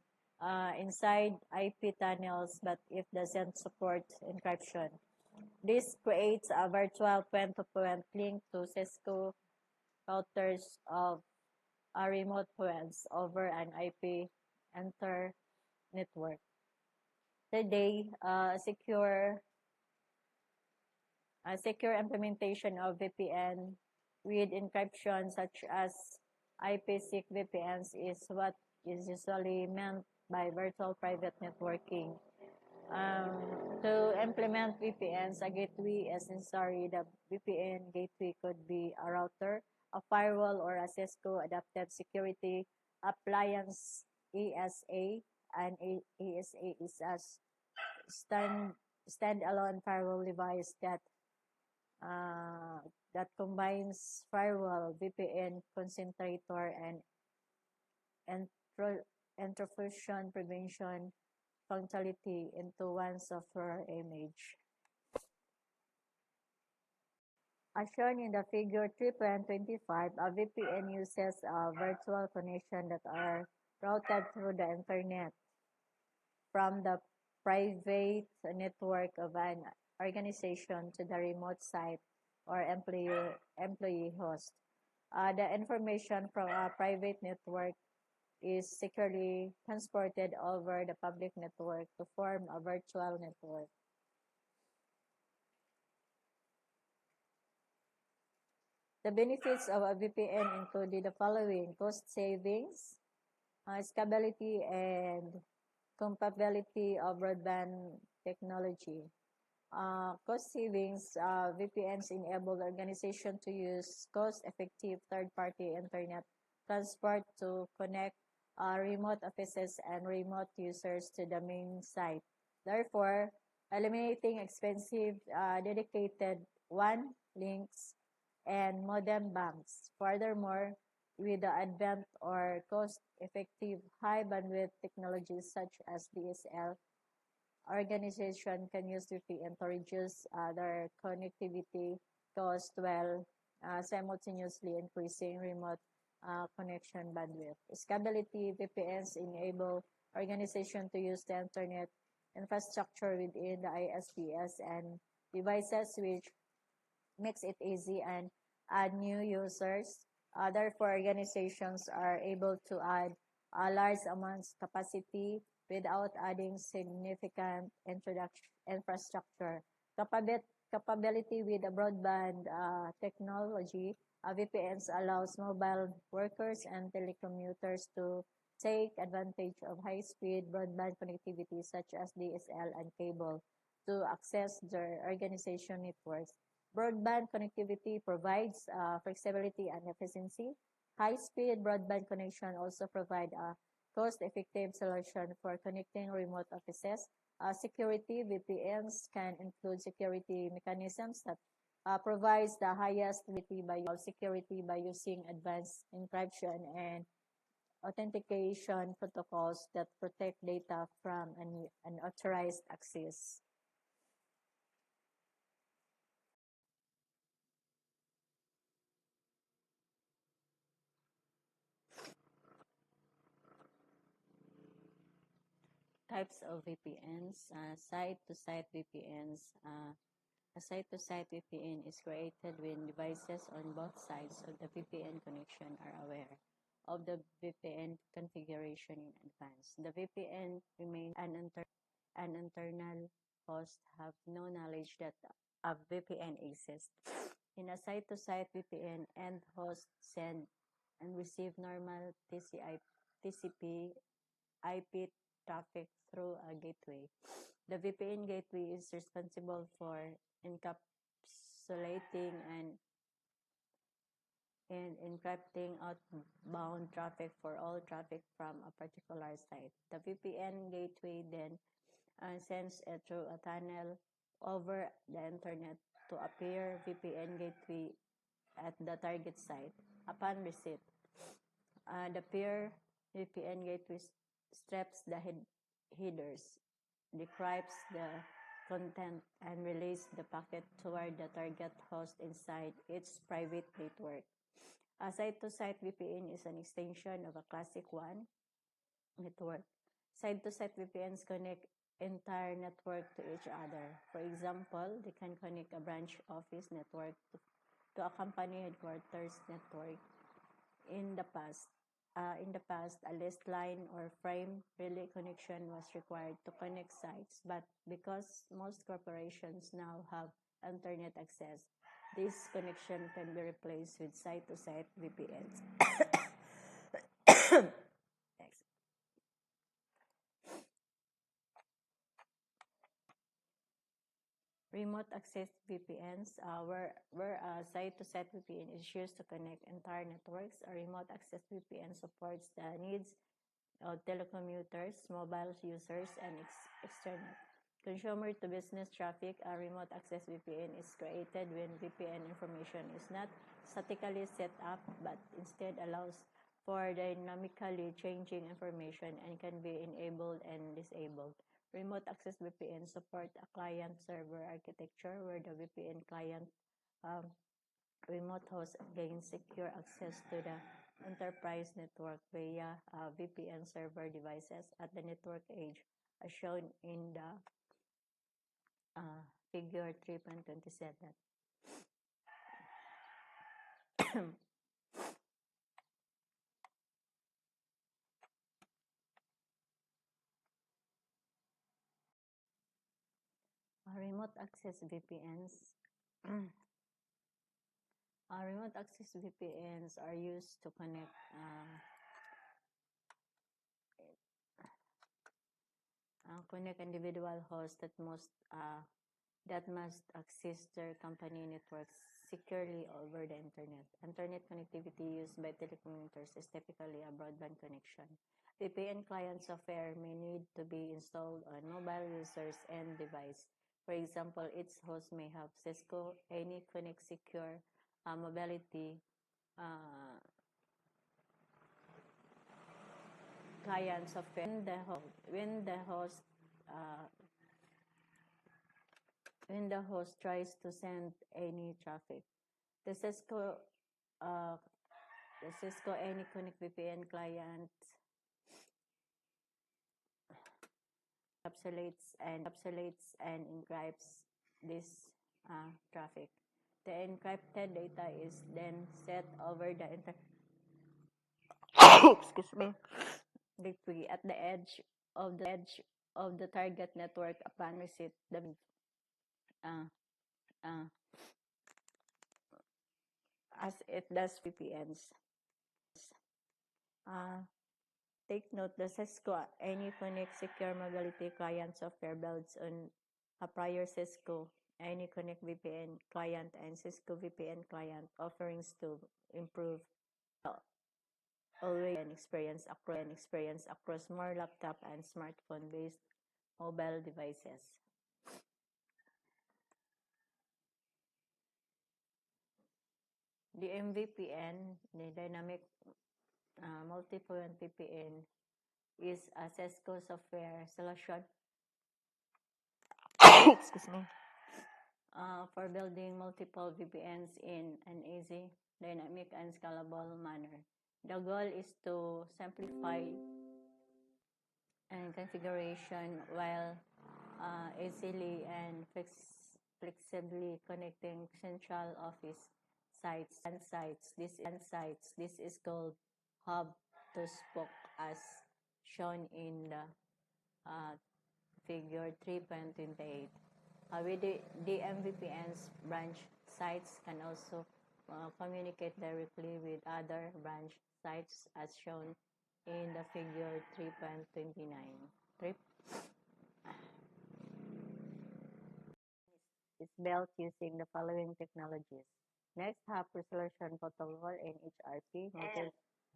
Speaker 1: inside IP tunnels, but it doesn't support encryption. This creates a virtual point-to-point link to Cisco routers of remote points over an IP enter network. Today, a secure implementation of VPN with encryption such as IPsec VPNs is what is usually meant by virtual private networking. To implement VPNs, a gateway is necessary. The VPN gateway could be a router, a firewall, or a Cisco adapted security appliance (ASA). And ASA is a standalone firewall device that combines firewall, VPN concentrator, and intrusion prevention functionality into one software image. As shown in the figure 3.25, a VPN uses a virtual connection that are routed through the internet from the private network of an organization to the remote site or employee host. The information from a private network is securely transported over the public network to form a virtual network. The benefits of a VPN include the following: cost savings, scalability, and compatibility of broadband technology. Cost savings, VPNs enable organizations to use cost-effective third-party internet transport to connect remote offices and remote users to the main site, therefore eliminating expensive dedicated WAN links and modem banks. Furthermore, with the advent or cost-effective high-bandwidth technologies such as DSL, organization can use VPN to reduce their connectivity cost while simultaneously increasing remote connection bandwidth. Scalability: VPNs enable organizations to use the internet infrastructure within the ISPs and devices, which makes it easy and add new users. Therefore, organizations are able to add large amounts capacity without adding significant infrastructure. Capability with a broadband technology, VPNs allows mobile workers and telecommuters to take advantage of high-speed broadband connectivity such as DSL and cable to access their organization networks. Broadband connectivity provides flexibility and efficiency. High-speed broadband connection also provide a cost-effective solution for connecting remote offices. Security: VPNs can include security mechanisms that provides the highest security by using advanced encryption and authentication protocols that protect data from unauthorized access. Types of VPNs, site-to-site VPNs. A site-to-site VPN is created when devices on both sides of the VPN connection are aware of the VPN configuration in advance. The VPN remains an internal host have no knowledge that a VPN exists. In a site-to-site VPN, end host send and receive normal TCP IP traffic through a gateway. The VPN gateway is responsible for encapsulating and encrypting outbound traffic for all traffic from a particular site. The VPN gateway then sends it through a tunnel over the internet to a peer VPN gateway at the target site. Upon receipt, the peer VPN gateway strips the headers, decrypts the content and release the packet toward the target host inside its private network. A site-to-site VPN is an extension of a classic one network. Site-to-site VPNs connect entire network to each other. For example, they can connect a branch office network to a company headquarters network. In the past, a list line or frame relay connection was required to connect sites, but because most corporations now have internet access, this connection can be replaced with site-to-site VPNs. Next. Remote access VPNs, where a site-to-site VPN is used to connect entire networks. A remote access VPN supports the needs of telecommuters, mobile users, and external consumer to business traffic. A remote access VPN is created when VPN information is not statically set up, but instead allows for dynamically changing information and can be enabled and disabled. Remote access VPN support a client-server architecture where the VPN client remote host gains secure access to the enterprise network via VPN server devices at the network edge, as shown in the figure 3.27. Remote access VPNs. Remote access VPNs are used to connect individual hosts that must access their company networks securely over the internet. Internet connectivity used by telecommuters is typically a broadband connection. VPN client software may need to be installed on mobile users' end device. For example, its host may have Cisco AnyConnect Secure Mobility client software. When the host tries to send any traffic, the Cisco AnyConnect VPN client encapsulates and encrypts this traffic. The encrypted data is then set over the excuse me, gateway at the edge of the target network upon receipt. Uh, uh, as it does VPNs. Take note, the Cisco AnyConnect Secure Mobility Client software builds on a prior Cisco AnyConnect VPN client and Cisco VPN client offerings to improve always experience across more laptop and smartphone-based mobile devices. The MVPN, the Dynamic Multi-Point VPN, is a Cisco software solution excuse me, for building multiple VPNs in an easy, dynamic, and scalable manner. The goal is to simplify and configuration while easily and flexibly connecting central office sites. This is called hub to spoke, as shown in the figure 3.28. With the MVPN's branch sites can also communicate directly with other branch sites, as shown in the figure 3.29. Is built using the following technologies. Next, hub resolution protocol in HRP,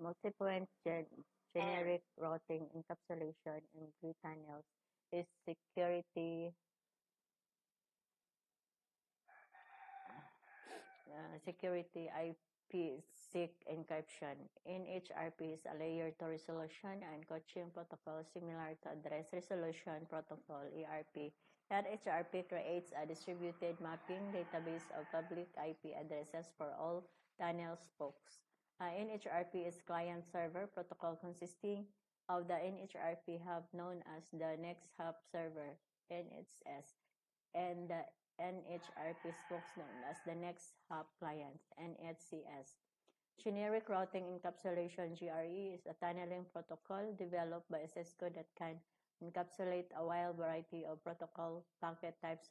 Speaker 1: multi-point generic routing encapsulation and three tunnels is security IP-SIG encryption. In HRP is a layer 2 resolution and coaching protocol similar to address resolution protocol ERP NHRP creates a distributed mapping database of public IP addresses for all tunnel spokes. NHRP is client-server protocol consisting of the NHRP hub known as the Next Hub Server, NHS, and the NHRP spokes known as the Next Hub Client, NHCS. Generic Routing Encapsulation (GRE) is a tunneling protocol developed by Cisco that can encapsulate a wide variety of protocol packet types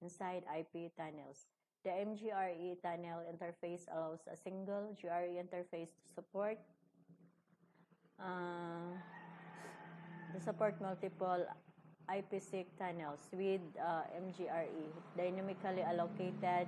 Speaker 1: inside IP tunnels. The MGRE tunnel interface allows a single GRE interface to support multiple IPsec tunnels with MGRE. Dynamically allocated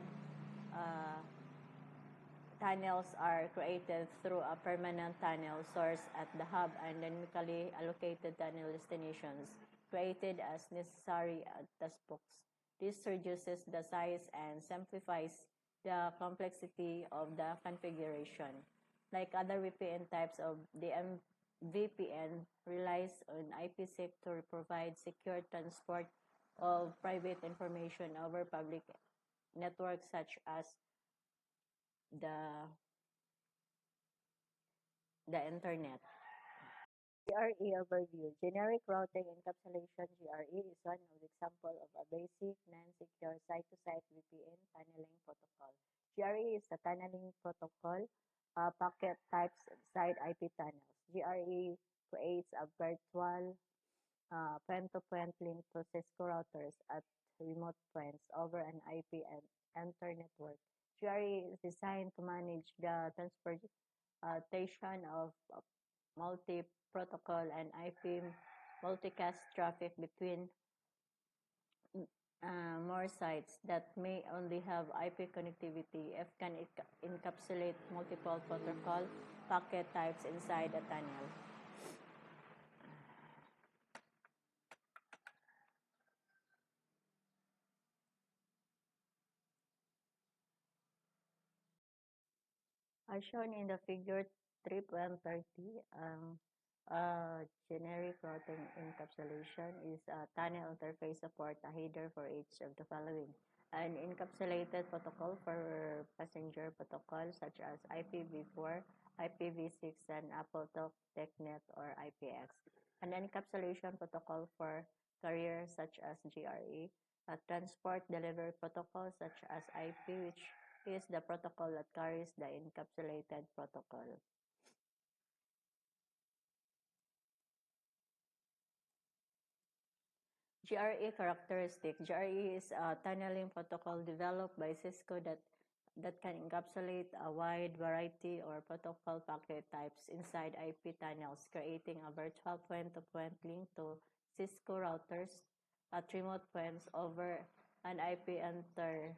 Speaker 1: tunnels are created through a permanent tunnel source at the hub and dynamically allocated tunnel destinations created as necessary at the spokes. This reduces the size and simplifies the complexity of the configuration. Like other VPN types, the VPN relies on IPsec to provide secure transport of private information over public networks such as the internet.
Speaker 2: GRE overview. Generic routing encapsulation (GRE) is one of the example of a basic, non-secure site-to-site VPN tunneling protocol. GRE is a tunneling protocol packet types inside IP tunnels. GRE creates a virtual point-to-point link to Cisco routers at remote points over an IP and enter network. GRE is designed to manage the transportation of multi-protocol and IP multicast traffic between more sites that may only have IP connectivity if can encapsulate multiple protocol packet types inside a tunnel. As shown in the figure 3.30, generic routing encapsulation is a tunnel interface support a header for each of the following. An encapsulated protocol for passenger protocols such as IPv4, IPv6, and AppleTalk, TechNet, or IPX. An encapsulation protocol for carriers such as GRE, a transport delivery protocol such as IP, which is the protocol that carries the encapsulated protocol. GRE characteristic. GRE is a tunneling protocol developed by Cisco that can encapsulate a wide variety of protocol packet types inside IP tunnels, creating a virtual point-to-point link to Cisco routers at remote points over an IP enter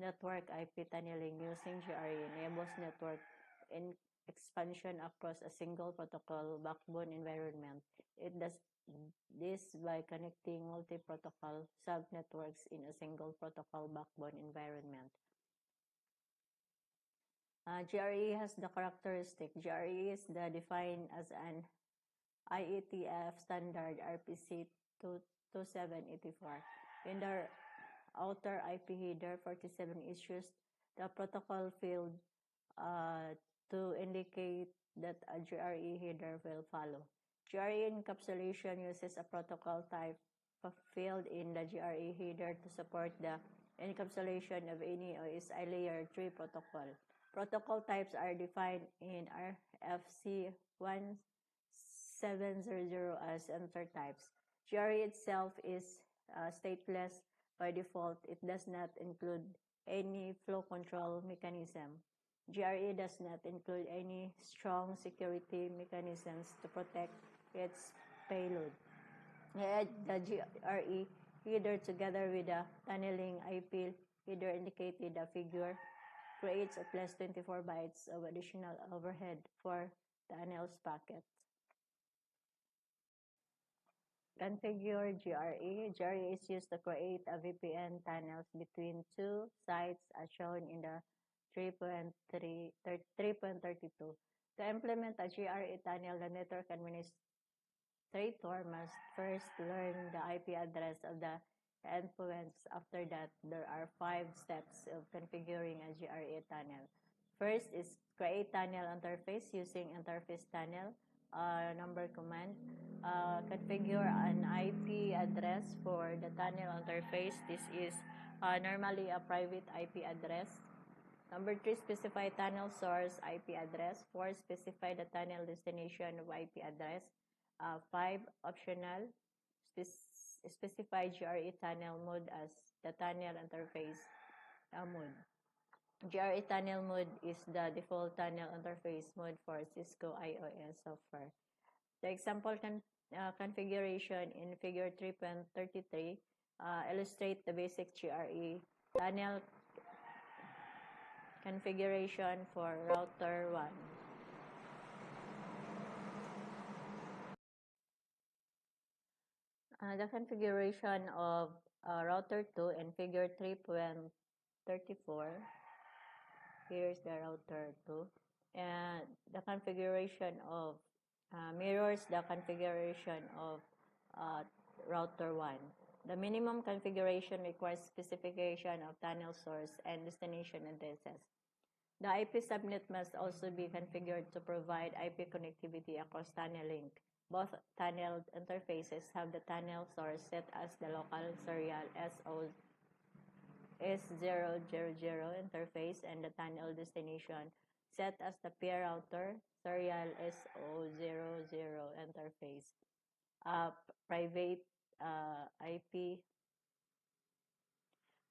Speaker 2: network. IP tunneling using GRE enables network expansion across a single protocol backbone environment. It does this by connecting multi-protocol subnetworks in a single protocol backbone environment. GRE has the characteristic. GRE is defined as an IETF standard RPC 2784. In the outer IP header 47 issues the protocol field to indicate that a GRE header will follow. GRE encapsulation uses a protocol type field in the GRE header to support the encapsulation of any OSI layer 3 protocol. Protocol types are defined in RFC 1700 as enter types. GRE itself is stateless by default. It does not include any flow control mechanism. GRE does not include any strong security mechanisms to protect its payload. Yet the GRE header together with the tunneling IP header indicated the figure creates at least 24 bytes of additional overhead for tunnels packets. Configure GRE. GRE is used to create a VPN tunnels between two sites as shown in the 3.32. To implement a GRE tunnel, the network administrator must first learn the IP address of the
Speaker 1: endpoints. After that, there are 5 steps of configuring a GRE tunnel. First is create tunnel interface using interface tunnel number command. Configure an IP address for the tunnel interface. This is normally a private IP address. Number 3, specify tunnel source IP address. 4, specify the tunnel destination of IP address. 5, optional, specify GRE tunnel mode as the tunnel interface mode. GRE tunnel mode is the default tunnel interface mode for Cisco iOS software. The example configuration in figure 3.33 illustrate the basic GRE tunnel configuration for router 1. The configuration of router 2 in figure 3.34. Here's the router 2. And the configuration of mirrors the configuration of router 1. The minimum configuration requires specification of tunnel source and destination addresses. The IP subnet must also be configured to provide IP connectivity across tunnel link. Both tunnel interfaces have the tunnel source set as the local serial S000 interface and the tunnel destination set as the peer router serial S000 interface. Private IP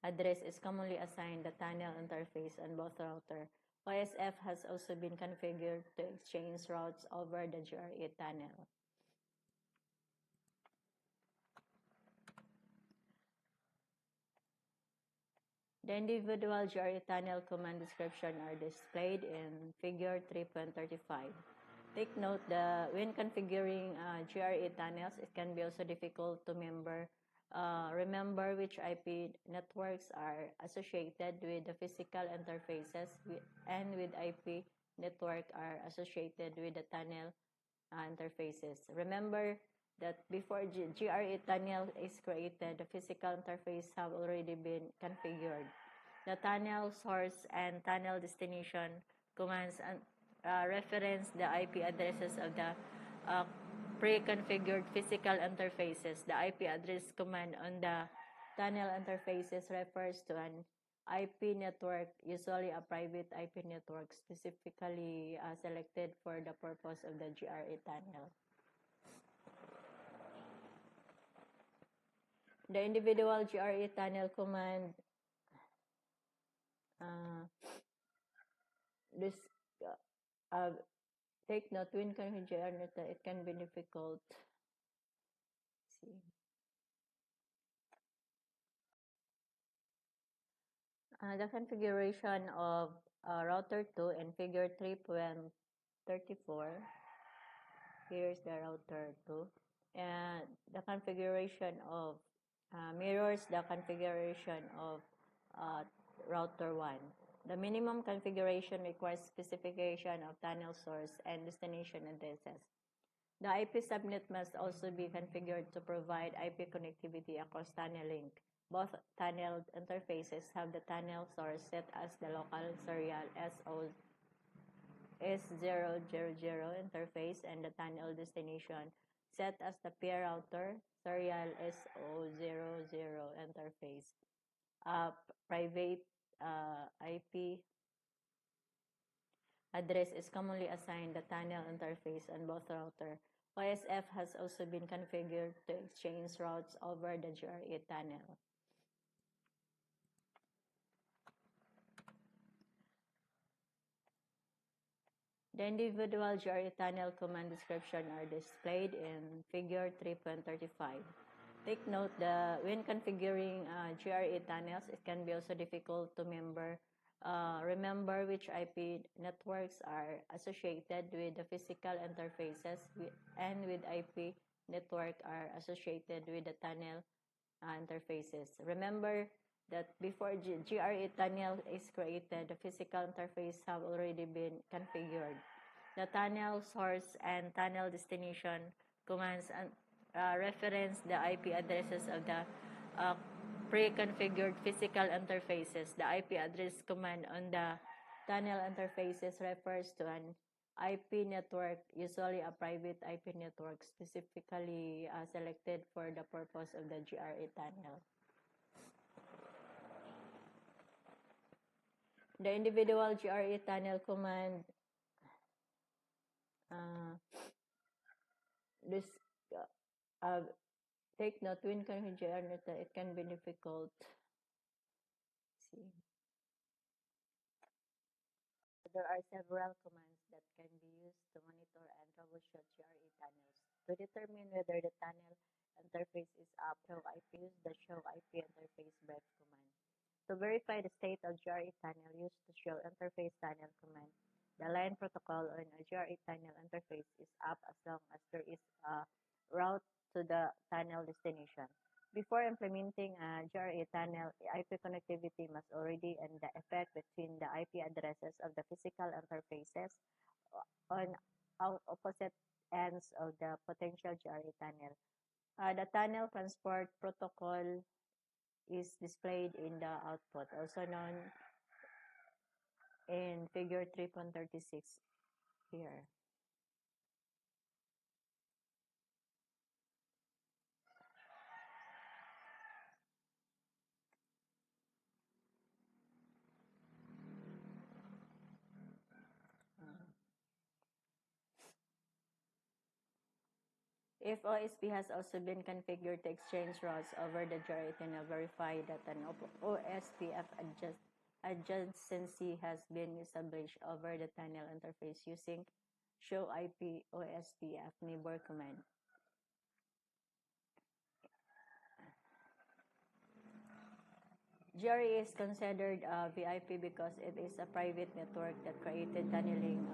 Speaker 1: address is commonly assigned the tunnel interface on both router. OSF has also been configured to exchange routes over the GRE tunnel. The individual GRE tunnel command description are displayed in figure 3.35. Take note that when configuring GRE tunnels, it can be also difficult to remember which IP networks are associated with the physical interfaces and with IP network are associated with the tunnel interfaces. Remember that before GRE tunnel is created, the physical interface have already been configured. The tunnel source and tunnel destination commands reference the IP addresses of the pre-configured physical interfaces. The IP address command on the tunnel interfaces refers to an IP network, usually a private IP network specifically selected for the purpose of the GRE tunnel. The individual GRE tunnel command take note when configuring it can be difficult. See. The configuration of router 2 in figure 3.34. Here's the router 2. And the configuration of mirrors the configuration of router 1. The minimum configuration requires specification of tunnel source and destination addresses. The IP subnet must also be configured to provide IP connectivity across tunnel link. Both tunnel interfaces have the tunnel source set as the local serial S000 interface and the tunnel destination set as the peer router serial S000 interface. Private IP address is commonly assigned the tunnel interface on both router. OSF has also been configured to exchange routes over the GRE tunnel. The individual GRE tunnel command description are displayed in figure 3.35. Take note that when configuring GRE tunnels, it can be also difficult to remember which IP networks are associated with the physical interfaces and with IP network are associated with the tunnel interfaces. Remember that before GRE tunnel is created, the physical interface have already been configured. The tunnel source and tunnel destination commands reference the IP addresses of the pre-configured physical interfaces. The IP address command on the tunnel interfaces refers to an IP network, usually a private IP network specifically selected for the purpose of the GRE tunnel. The individual GRE tunnel command this take note when configuring it can be difficult. See.
Speaker 2: There are several commands that can be used to monitor and troubleshoot GRE tunnels. To determine whether the tunnel interface is up, show IP, use the show IP interface breadth command. To verify the state of GRE tunnel, use the show interface tunnel command. The line protocol on a GRE tunnel interface is up as long as there is a route to the tunnel destination. Before implementing a GRE tunnel, IP connectivity must already end the effect between the IP addresses of the physical interfaces on opposite ends of the potential GRE tunnel. The tunnel transport protocol is displayed in the output, also known in figure 3.36 here. If OSP has also been configured to exchange routes over the GRE tunnel, verify that an OSPF adjacency has been established over the tunnel interface using show IP OSPF neighbor command. GRE is considered a VIP because it is a private network that created tunneling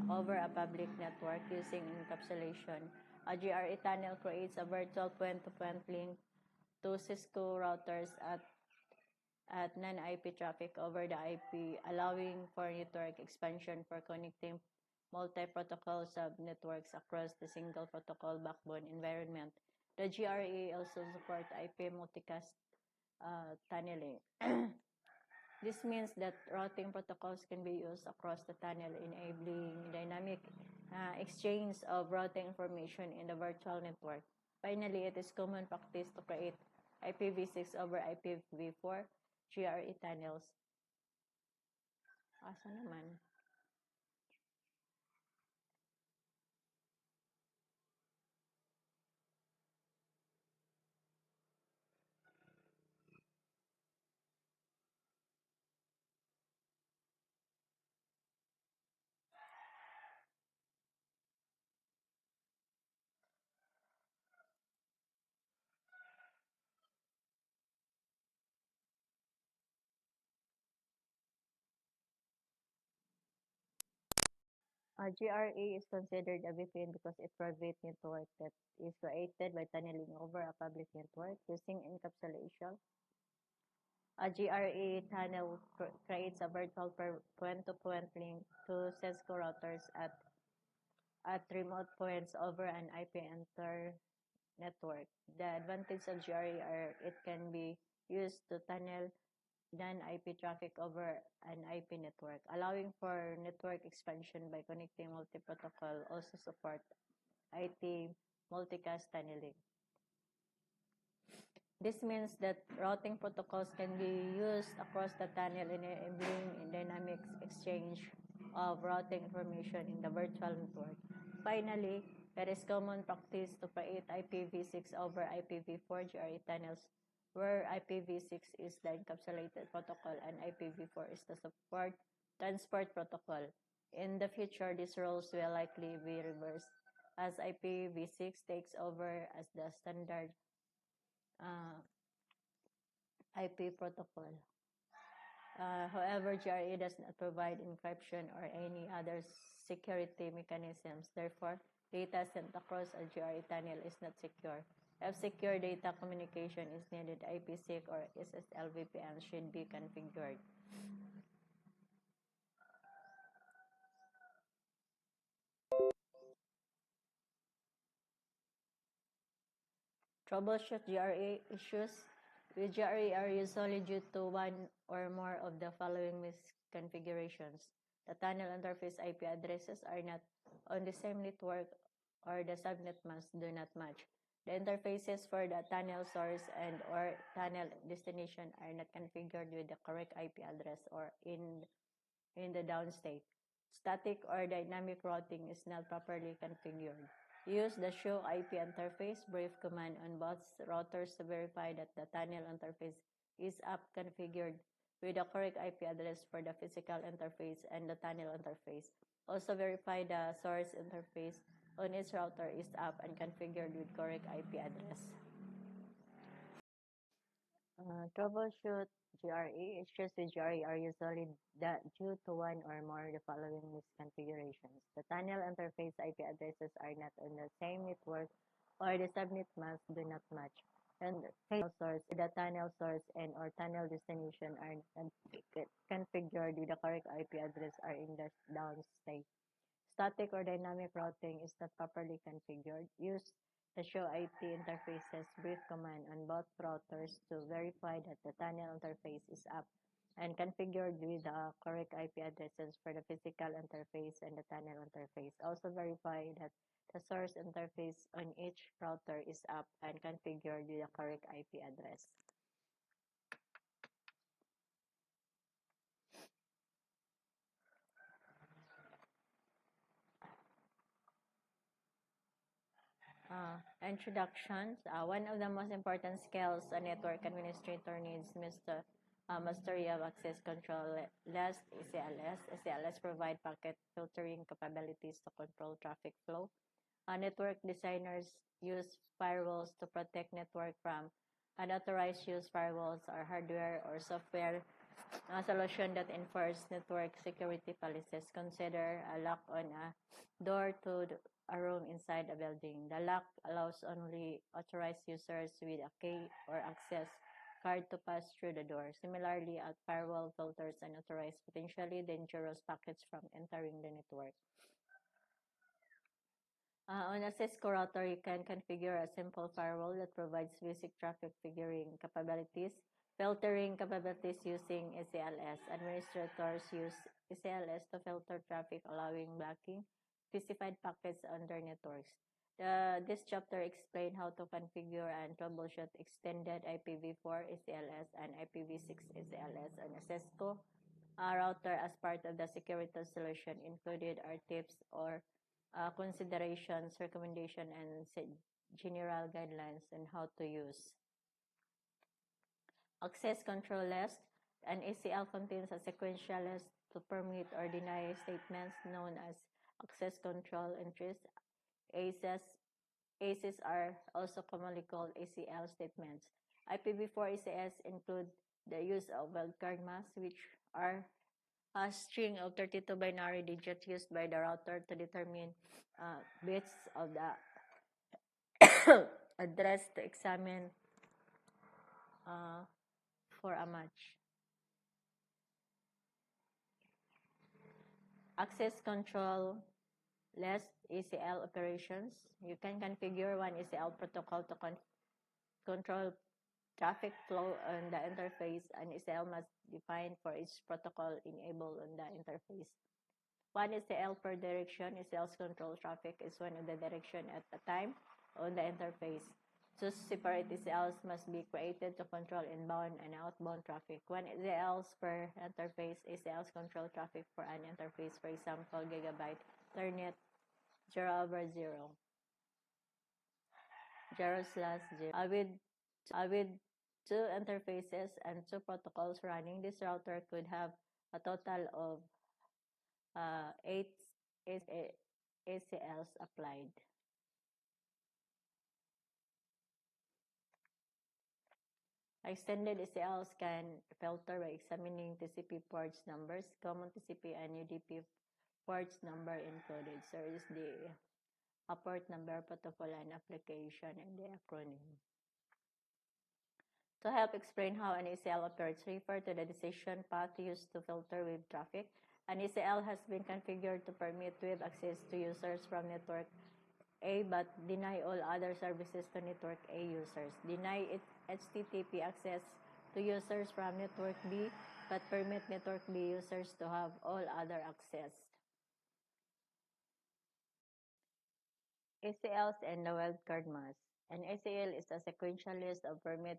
Speaker 2: over a public network using encapsulation. A GRE tunnel creates a virtual point-to-point link to Cisco routers at non-IP traffic over the IP, allowing for network expansion for connecting multi-protocol sub-networks across the single protocol backbone environment. The GRE also supports IP multicast tunneling. This means that routing protocols can be used across the tunnel, enabling dynamic exchange of routing information in the virtual network. Finally, it is common practice to create IPv6 over IPv4 GRE tunnels. Asa naman? GRE is considered a VPN because it's a private network that is created by tunneling over a public network using encapsulation. A GRE tunnel creates a virtual point-to-point link to Cisco routers at remote points over an IP network. The advantage of GRE are it can be used to tunnel non-IP traffic over an IP network, allowing for network expansion by connecting multi-protocol, also support IT multicast tunneling. This means that routing protocols can be used across the tunnel, enabling dynamic exchange of routing information in the virtual network. Finally, it is common practice to create IPv6 over IPv4 GRE tunnels, where IPv6 is the encapsulated protocol and IPv4 is the support transport protocol. In the future, these roles will likely be reversed as IPv6 takes over as the standard IP protocol. However, GRE does not provide encryption or any other security mechanisms. Therefore, data sent across a GRE tunnel is not secure. If secure data communication is needed, IPsec or SSL VPN should be configured. Troubleshoot GRE issues.
Speaker 1: with GRE are usually due to one or more of the following misconfigurations. The tunnel interface IP addresses are not on the same network or the subnet masks do not match. The interfaces for the tunnel source and or tunnel destination are not configured with the correct IP address or in the downstate. Static or dynamic routing is not properly configured. Use the show IP interface brief command on both routers to verify that the tunnel interface is up configured with the correct IP address for the physical interface and the tunnel interface. Also verify the source interface on each router is up and configured with correct IP address. Troubleshoot GRE. Issues with GRE are usually due to one or more of the following misconfigurations. The tunnel interface IP addresses are not on the same network or the subnet masks do not match. And the tunnel source and or tunnel destination are not configured with the correct IP address are in the downstate. Static or dynamic routing is not properly configured. Use the show IP interfaces brief command on both routers to verify that the tunnel interface is up and configured with the correct IP addresses for the physical interface and the tunnel interface. Also verify that the source interface on each router is up and configured with the correct IP address. Introductions. One of the most important skills a network administrator needs is the mastery of access control, less ACLS. ACLS provide packet filtering capabilities to control traffic flow. Network designers use firewalls to protect network from unauthorized use. Firewalls are hardware or software solution that enforce network security policies. Consider a lock on a door to a room inside a building. The lock allows only authorized users with a key or access card to pass through the door. Similarly, a firewall filters unauthorized, potentially dangerous packets from entering the network. On a Cisco router, you can configure a simple firewall that provides basic traffic figuring capabilities, filtering capabilities using ACLS. Administrators use ACLS to filter traffic, allowing blocking specified packets on their networks. This chapter explains how to configure and troubleshoot extended IPv4 ACLS and IPv6 ACLS on a Cisco router as part of the security solution. Included are tips or considerations, recommendation, and general guidelines on how to use. Access control list. An ACL contains a sequential list to permit or deny statements known as access control entries. ACEs are also commonly called ACL statements. IPv4 ACS include the use of wildcard masks, which are a string of 32 binary digits used by the router to determine bits of the address to examine for a match. Access control list ACL operations. You can configure one ACL protocol to control traffic flow on the interface. An ACL must define for each protocol enabled on the interface. One ACL per direction. ACL's control traffic is one of the direction at a time on the interface. Two separate ACLs must be created to control inbound and outbound traffic. One ACLs per interface. ACLs control traffic for an interface, for example, gigabyte Ethernet 0/0, 0/0. With two interfaces and two protocols running, this router could have a total of 8 ACLs applied. Extended ACLs can filter by examining TCP ports numbers, common TCP and UDP ports number included. So is the port number, protocol, and application, and the acronym. To help explain how an ACL operates, refer to the decision path used to filter web traffic. An ACL has been configured to permit web access to users from network A but deny all other services to network A users. Deny HTTP access to users from network B but permit network B users to have all other access. ACLs and the wildcard mask. An ACL is a sequential list of permit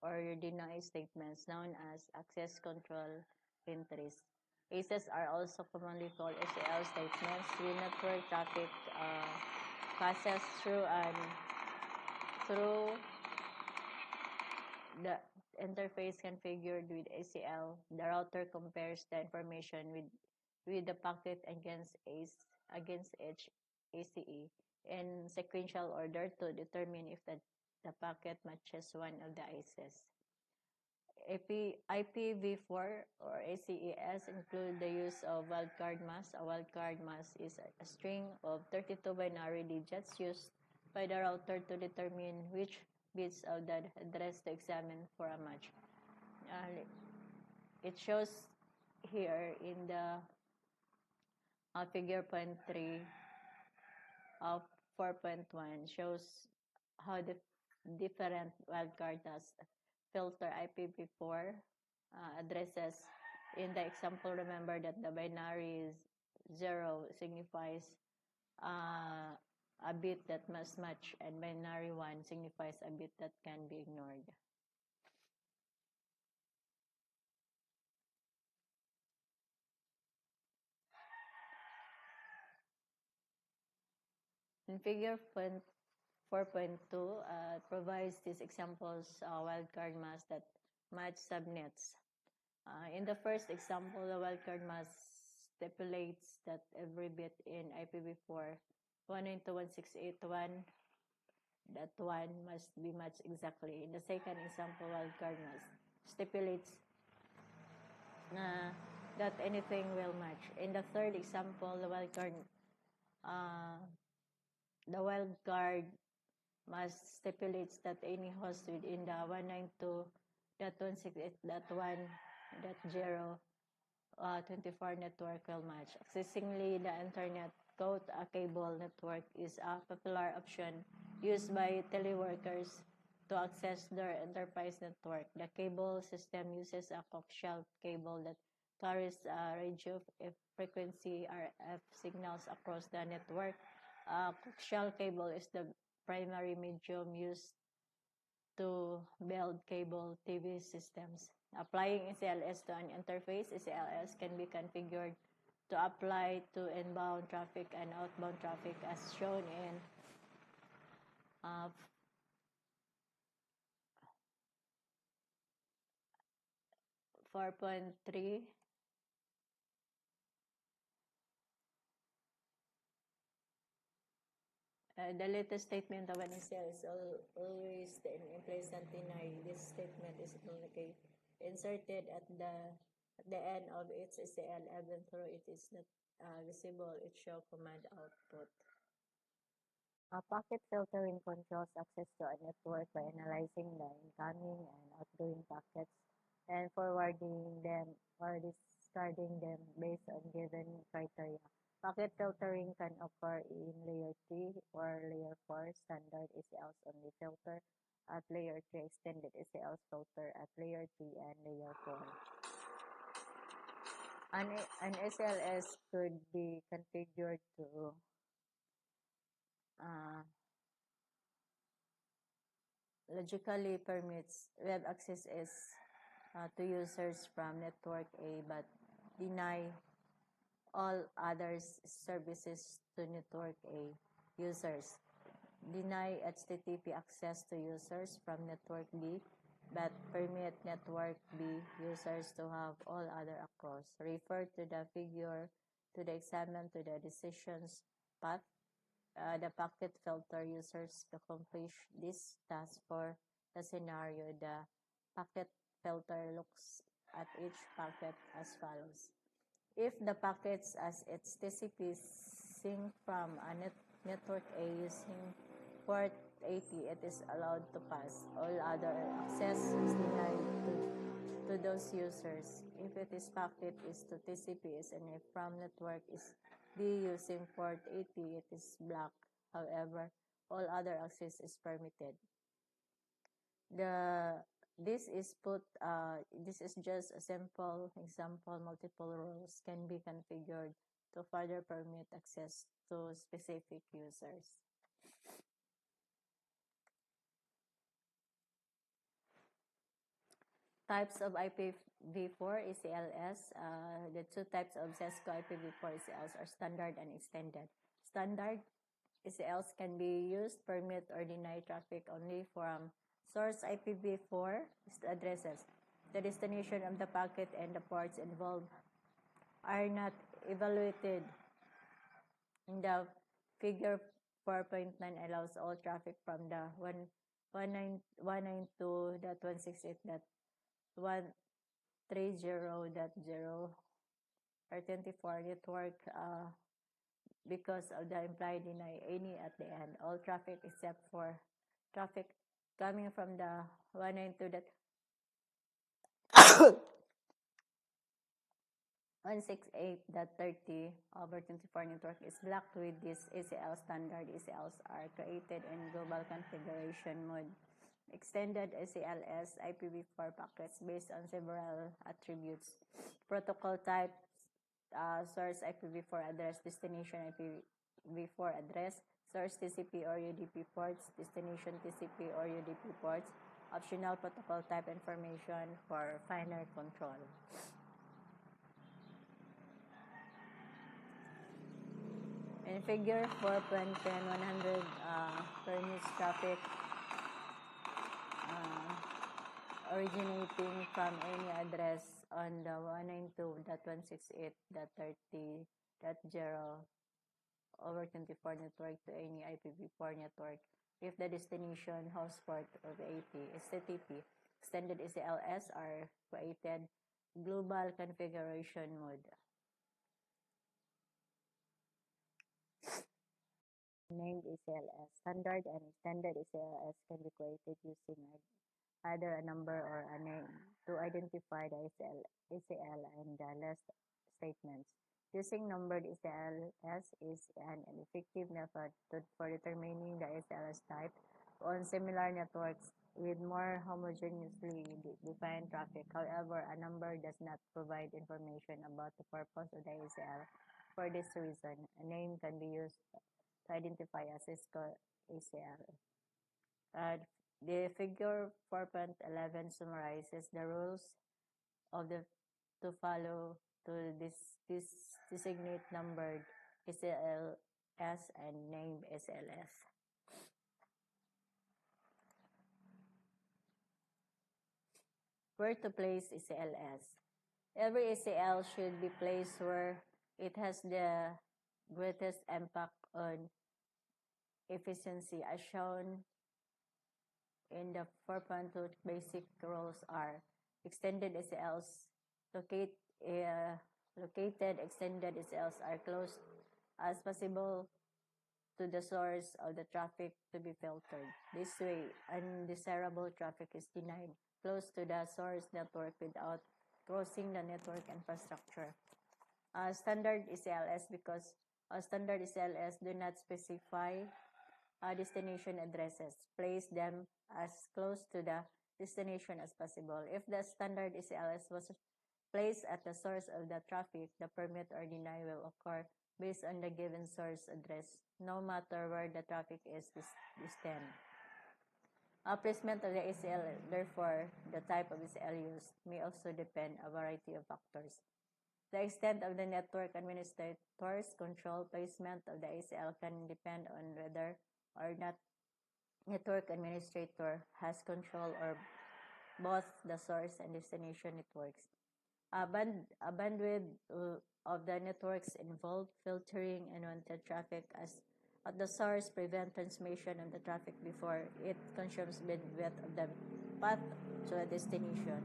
Speaker 1: or deny statements known as access control entries. ACEs are also commonly called ACL statements when network traffic passes through the interface configured with ACL. The router compares the information with the packet against each ACE in sequential order to determine if the packet matches one of the ACEs. IPv4 or ACES include the use of wildcard mask. A wildcard mask is a string of 32 binary digits used by the router to determine which bits of the address to examine for a match. It shows here in the figure 0.3 of 4.1 shows how the different wildcard does filter IPv4 addresses. In the example, remember that the binary 0 signifies a bit that must match, and binary 1 signifies a bit that can be ignored. In figure 4.2 provides these examples wildcard masks that match subnets. In the first example, the wildcard mask stipulates that every bit in IPv4 192.168.1.1 must be matched exactly. In the second example, wildcard mask stipulates that anything will match. In the third example, the wildcard mask stipulates that any host within the 192.168.1.0 24 network will match. Accessingly, the internet cable network is a popular option used by teleworkers to access their enterprise network. The cable system uses a coaxial cable that carries a radio frequency RF signals across the network. Coaxial cable is the primary medium used to build cable TV systems. Applying ACLS to an interface, ACLS can be configured to apply to inbound traffic and outbound traffic as shown in 4.3. The latest statement of an ACL is always the implicit deny. This statement is inserted at the end of its ACL, even though it is not visible. It shows command output. Packet filtering controls access to a network by analyzing the incoming and outgoing packets and forwarding them or discarding them based on given criteria. Packet filtering can occur in layer 3 or layer 4. Standard ACLs only filter at layer 3, extended ACLs filter at layer 3 and layer 4. An ACLS could be configured to logically permits web access to users from network A but deny all other services to network A users. Deny HTTP access to users from network B but permit network B users to have all other across. Refer to the figure to the examine to the decisions path. The packet filter users to accomplish this task for the scenario. The packet filter looks at each packet as follows. If the packets as its TCP sync from a network A using port 80, it is allowed to pass. All other access is denied to those users. If its packet is to TCP and if from network is B using port 80, it is blocked. However, all other access is permitted. This is just a simple example. Multiple rules can be configured to further permit access to specific users. Types of IPv4 ECLS. The two types of CESCO IPv4 ECLs are standard and extended. Standard ECLs can be used, permit, or deny traffic only from source IPv4 addresses. The destination of the packet and the ports involved are not evaluated. In the figure 4.9 allows all traffic from the 192.168.130.0 or 24 network because of the implied deny any at the end. All traffic except for traffic coming from the 192.168.30/24 network is blocked with this ACL standard. ACLs are created in global configuration mode. Extended ACLS IPv4 packets based on several attributes. Protocol type, source IPv4 address, destination IPv4 address, source TCP or UDP ports, destination TCP or UDP ports, optional protocol type information for finer control. In figure 4.10, 100 permits traffic originating from any address on the 192.168.30.0/24 network to any IPv4 network if the destination host port of the AP is TTP. Extended ECLS are created global configuration mode. Named ECLS. Standard and extended ECLS can be created using either a number or a name to identify the ECL and the list statements. Using numbered ECLS is an effective method for determining the ECLS type on similar networks with more homogeneously defined traffic. However, a number does not provide information about the purpose of the ECL. For this reason, a name can be used to identify a Cisco ECL. The figure 4.11 summarizes the rules of the to follow to this designate numbered SLS and named SLS. Where to place ECLS? Every ECL should be placed where it has the greatest impact on efficiency, as shown in the 4.2 basic rules are extended ECLs located extended ECLs are close as possible to the source of the traffic to be filtered. This way, undesirable traffic is denied close to the source network without crossing the network infrastructure. Standard ECLS because standard ECLS do not specify destination addresses. Place them as close to the destination as possible. If the standard ECLS was placed at the source of the traffic, the permit or deny will occur based on the given source address, no matter where the traffic is distant. Placement of the ECL, therefore, the type of ECL used may also depend on a variety of factors. The extent of the network administrator's control placement of the ECL can depend on whether or not network administrator has control or both the source and destination networks. Bandwidth of the networks involved filtering unwanted traffic at the source prevent transmission of the traffic before it consumes bandwidth of the path to a destination.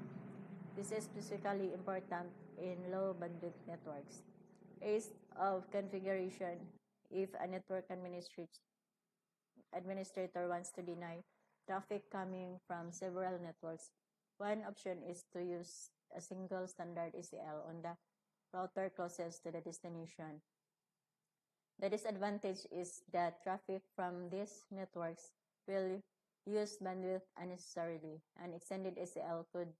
Speaker 1: This is specifically important in low bandwidth networks. Ease of configuration. If a network administrator wants to deny traffic coming from several networks, one option is to use a single standard ECL on the router closest to the destination. The disadvantage is that traffic from these networks will use bandwidth unnecessarily. An extended ACL could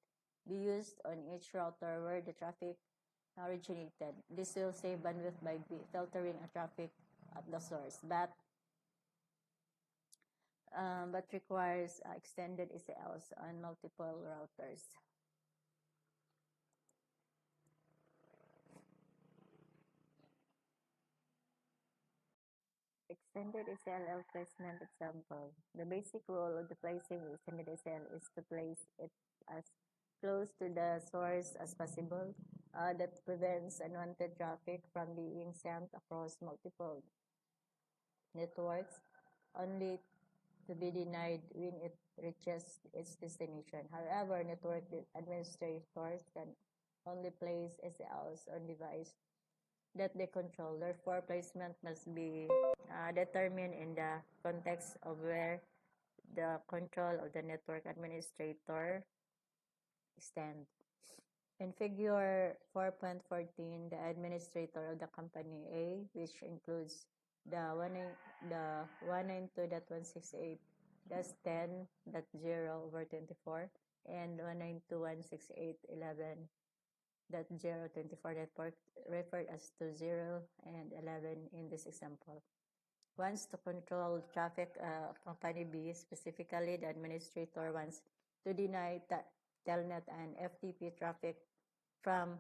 Speaker 1: be used on each router where the traffic originated. This will save bandwidth by filtering a traffic at the source, but requires extended ACLs on multiple routers. Extended ACL placement example. The basic rule of the placing of extended ACL is to place it as close to the source as possible. That prevents unwanted traffic from being sent across multiple networks, only to be denied when it reaches its destination. However, network administrators can only place ACLs on device that they control. Therefore, placement must be determined in the context of where the control of the network administrator stands. In figure 4.14, the administrator of the company A, which includes the 192.168.10.0/24 and 192.168.11.0/24 network, referred as to 0 and 11 in this example. Wants to control traffic company B, specifically the administrator wants to deny telnet and FTP traffic from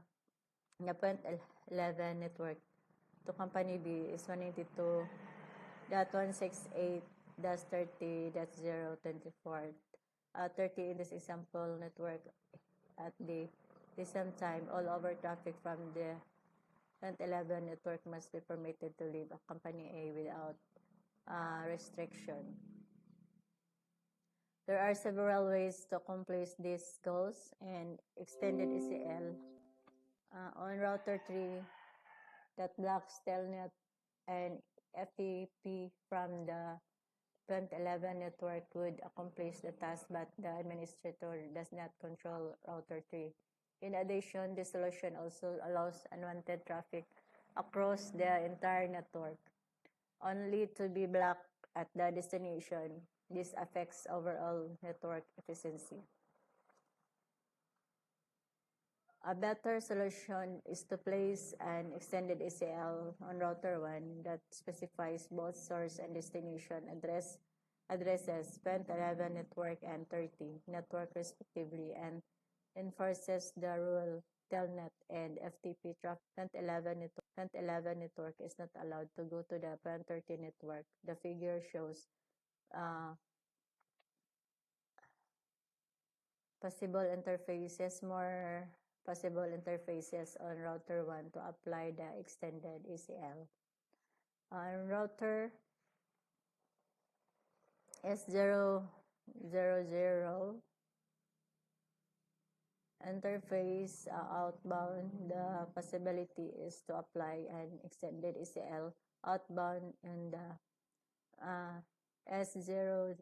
Speaker 1: the 0.11 network to company B is 192.168.30.0/24. 30 in this example network at the same time. All over traffic from the 0.11 network must be permitted to leave a company A without restriction. There are several ways to accomplish these goals, and extended ACL on router 3 that blocks telnet and FTP from the 0.11 network would accomplish the task, but the administrator does not control router 3. In addition, this solution also allows unwanted traffic across the entire network, only to be blocked at the destination. This affects overall network efficiency. A better solution is to place an extended ACL on router 1 that specifies both source and destination addresses 0.11 network and 30 network respectively, and enforces the rule telnet and FTP traffic 0.11 network is not allowed to go to the 0.30 network. The figure shows more possible interfaces on router 1 to apply the extended ACL. On router S000 interface outbound, the possibility is to apply an extended ACL outbound in the S000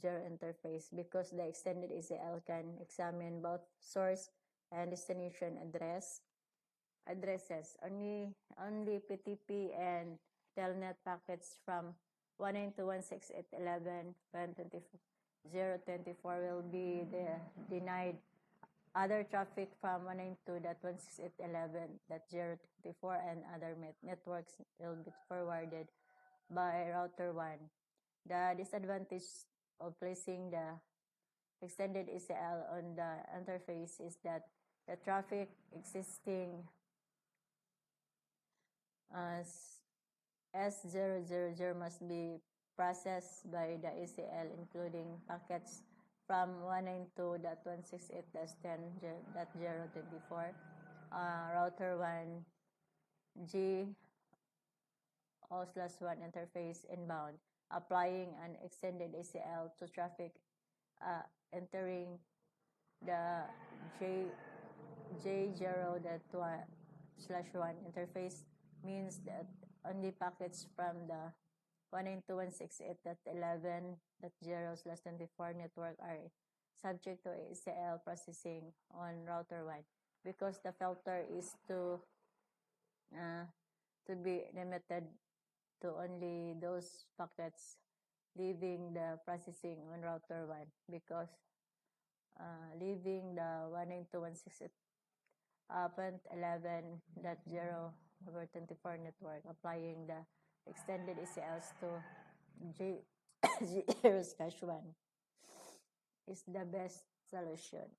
Speaker 1: interface, because the extended ACL can examine both source and destination addresses. Only PTP and telnet packets from 192.168.11.0/24 will be denied. Other traffic from 192.168.11.0/24 and other networks will be forwarded by router 1. The disadvantage of placing the extended ACL on the interface is that the traffic existing as S000 must be processed by the ACL, including packets from 192.168.10.0/24, router 1 G0/1 interface inbound, applying an extended ACL to traffic entering the J0.1/1 interface means that only packets from the 192.168.11.0/24 network are subject to ACL processing on router 1, because the filter is to to be limited to only those packets leaving the processing on router 1 because leaving the 192.168.11.0/24 network, applying the extended ECLs to G0's cache 1 is the best solution.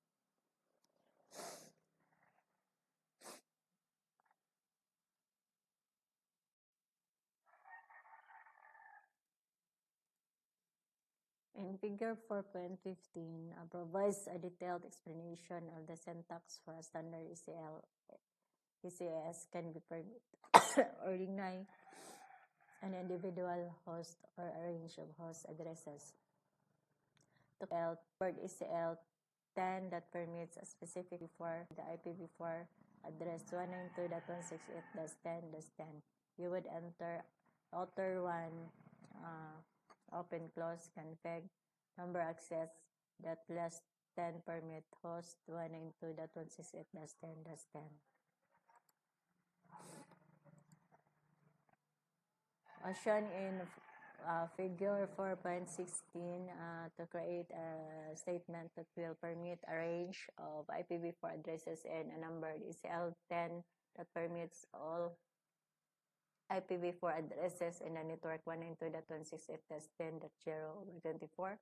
Speaker 1: In Figure 4.15 provides a detailed explanation of the syntax for a standard ECL. ECS can be permitted or deny an individual host or a range of host addresses. To word ECL 10 that permits a specific before the IPv4 address 192.168.10.10. You would enter router 1 open close config number access that less 10 permit host 192.168.10.10. As shown in Figure 4.16, to create a statement that will permit a range of IPv4 addresses and a numbered ECL10 that permits all IPv4 addresses in the network 192.168.10.0/24.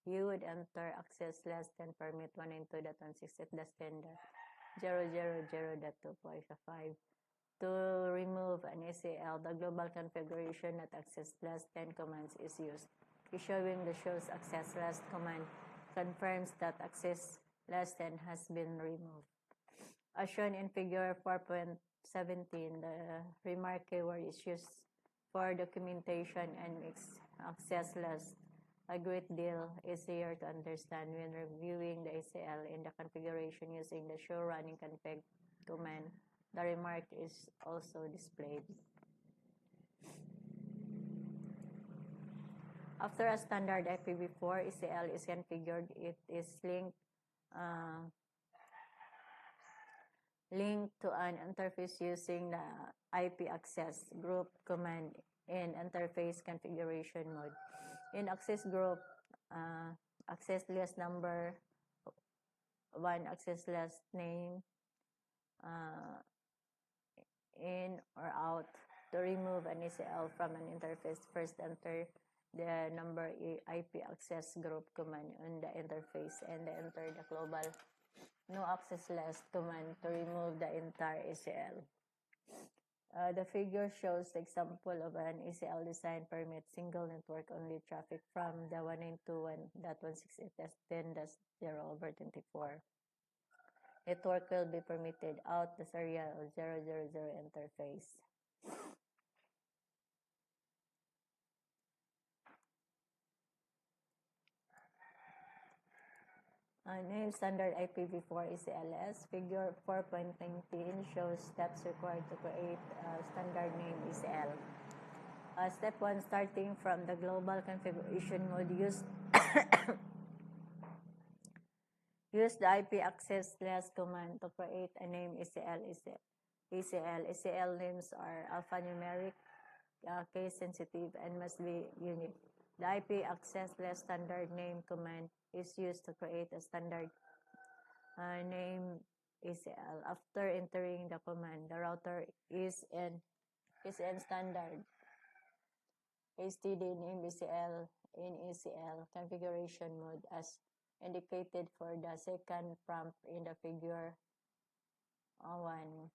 Speaker 1: You would enter access less than permit 192.168.10.000.2.5. To remove an ECL, the global configuration that access less than commands is used. Issuing the shows access less command confirms that access less than has been removed. As shown in Figure 4.17, the remark keyword is used for documentation and makes access less a great deal easier to understand when reviewing the ECL in the configuration using the show running config command. The remark is also displayed. After a standard IPv4 ECL is configured, it is linked to an interface using the IP access group command in interface configuration mode. In access group, access list number 1, access list name, in or out. To remove an ECL from an interface, first enter the number IP access group command on the interface and enter the global no access list command to remove the entire ECL. The figure shows the example of an ECL design permits single network only traffic from the 192.168.10.0/24. Network will be permitted out the serial 000 interface. Name standard IPv4 ECLS. Figure 4.19 shows steps required to create a standard name ECL. Step 1, starting from the global configuration mode, use the IP access list command to create a name ECL. ECL names are alphanumeric, case sensitive, and must be unique. The IP access list standard name command is used to create a standard name ECL. After entering the command, the router is in standard STD name ECL in ECL configuration mode as indicated for the second prompt in the figure 1.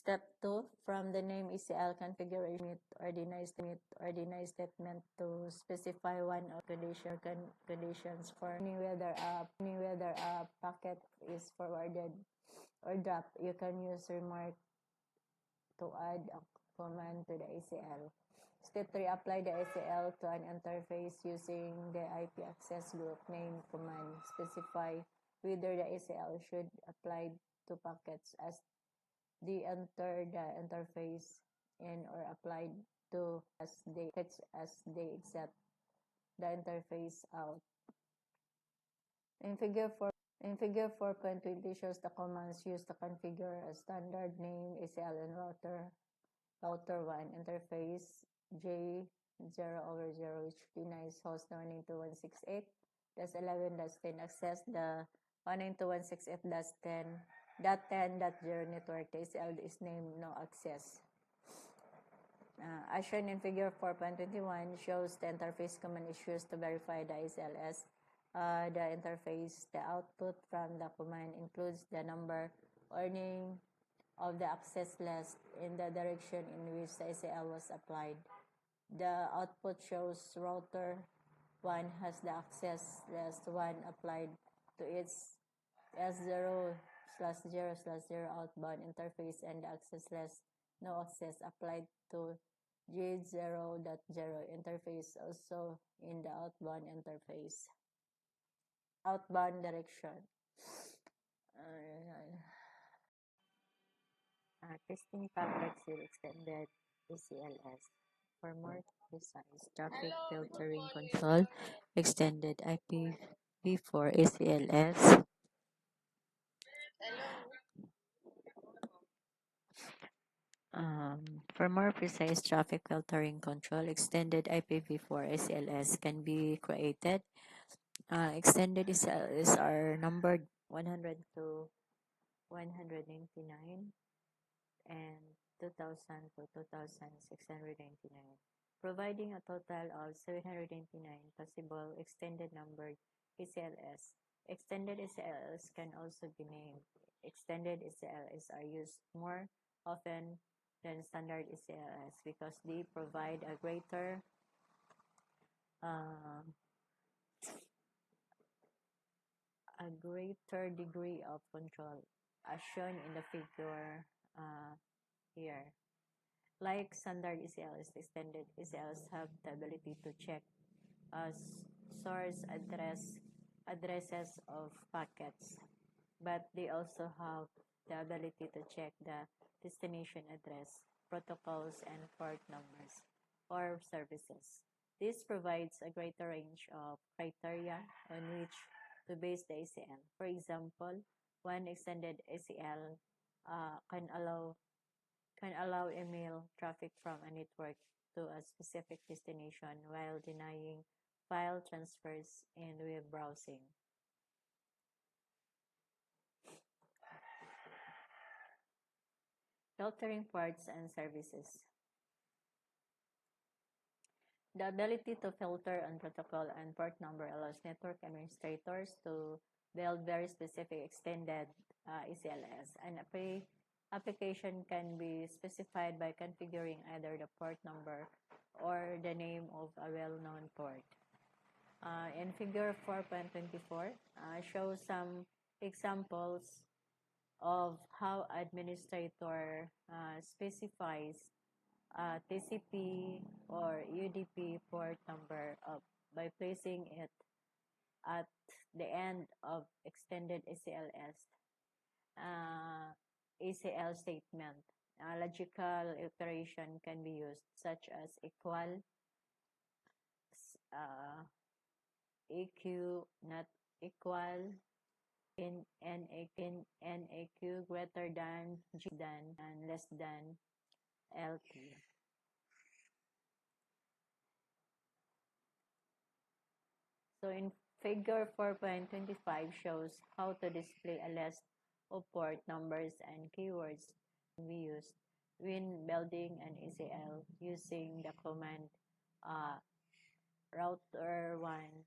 Speaker 1: Step 2, from the name ECL configuration or deny statement to specify one of conditions for whether a packet is forwarded or dropped. You can use remark to add a command to the ECL. Step 3, apply the ECL to an interface using the IP access group name command. Specify whether the ECL should apply to packets as they enter the interface in or applied to as they exit the interface out. In figure In figure 4.20 shows the commands used to configure a standard name ACL and router 1 interface J0/0, which denies host 192.168.11.10 access the 192.168.10.10.0 network. The ACL is named no access. As shown in figure 4.21 shows the interface command is used to verify the ACLS. The interface, the output from the command includes the number or name of the access list in the direction in which the ACL was applied. The output shows router 1 has the access list 1 applied to its S0/0/0 outbound interface and the access list no access applied to J0.0 interface also in the outbound interface. Outbound direction.
Speaker 2: Testing packets with extended ACLS. For more precise traffic filtering control, extended IPv4 ACLS. For more precise traffic filtering control, extended IPv4 ACLS can be created. Extended ACLS are numbered 100 to 199 and 2000 to 2699, providing a total of 799 possible extended numbered ACLS. Extended ACLS can also be named. Extended ACLS are used more often than standard ACLS because they provide a greater degree of control, as shown in the figure here. Like standard ACLS, extended ACLS have the ability to check source addresses of packets, but they also have the ability to check the destination address, protocols, and port numbers or services. This provides a greater range of criteria on which to base the ACL. For example, one extended ACL can allow email traffic from a network to a specific destination while denying file transfers in web browsing. Filtering ports and services. The ability to filter on protocol and port number allows network administrators to build very specific extended ACLS. An application can be specified by configuring either the port number or the name of a well-known port. In figure 4.24 shows some examples of how administrator specifies TCP or UDP port number by placing it at the end of extended ACL statement. Logical iteration can be used, such as equal, EQ not equal, in NAQ greater than, G than, and less than LT. So in figure 4.25 shows how to display a list of port numbers and keywords we used when building an ACL using the command router1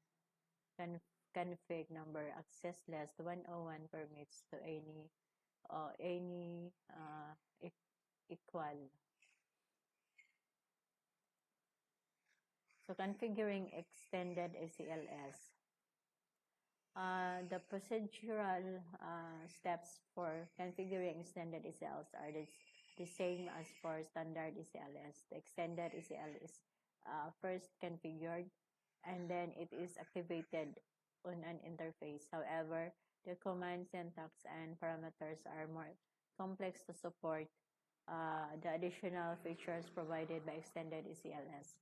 Speaker 2: config number access list 101 permits to any equal. So configuring extended ACLS. The procedural steps for configuring extended ACLs are the same as for standard ACLS. The extended ACL is first configured and then it is activated on an interface. However, the command syntax and parameters are more complex to support the additional features provided by extended ACLS.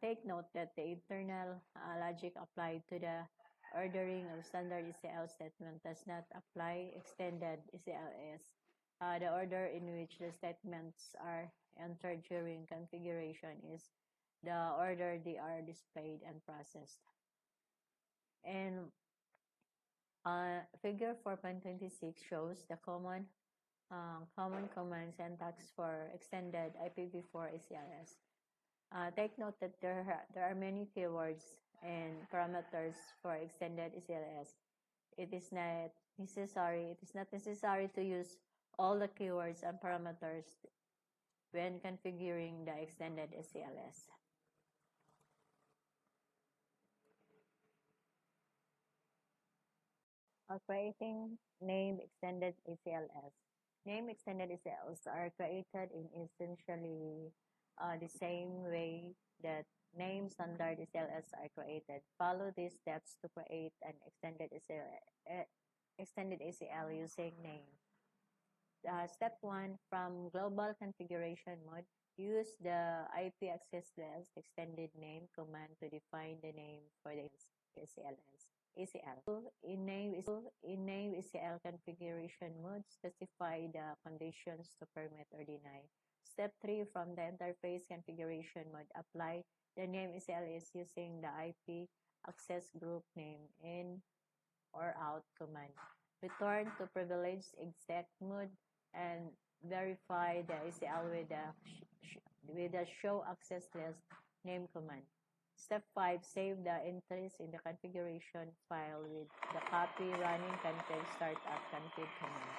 Speaker 2: Take note that the internal logic applied to the
Speaker 1: ordering of standard ECL statement does not apply extended ECLs. The order in which the statements are entered during configuration is the order they are displayed and processed. And figure 4.26 shows the common command syntax for extended IPv4 ECLs. Take note that there are many keywords and parameters for extended ECLS. It is not necessary to use all the keywords and parameters when configuring the extended ECLS. Creating name extended ECLS. Name extended ECLs are created in essentially the same way that name standard ECLS are created. Follow these steps to create an extended ECL using name. Step 1, from global configuration mode, use the IP access list extended name command to define the name for the ECL. In name ECL configuration mode, specify the conditions to permit or deny. Step 3, from the interface configuration mode, apply the name ECLs using the IP access group name in or out command. Return to privileged exec mode and verify the ECL with the show access list name command. Step 5, save the entries in the configuration file with the copy running config startup config command.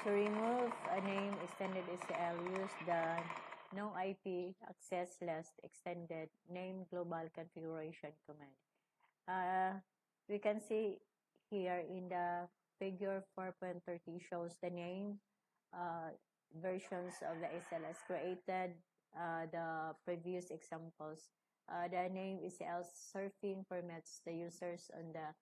Speaker 1: To remove a name extended ECL, use the no IP access list extended name global configuration command. We can see here in the figure 4.30 shows the name versions of the ECLs created, the previous examples. The name ECL surfing permits the users on the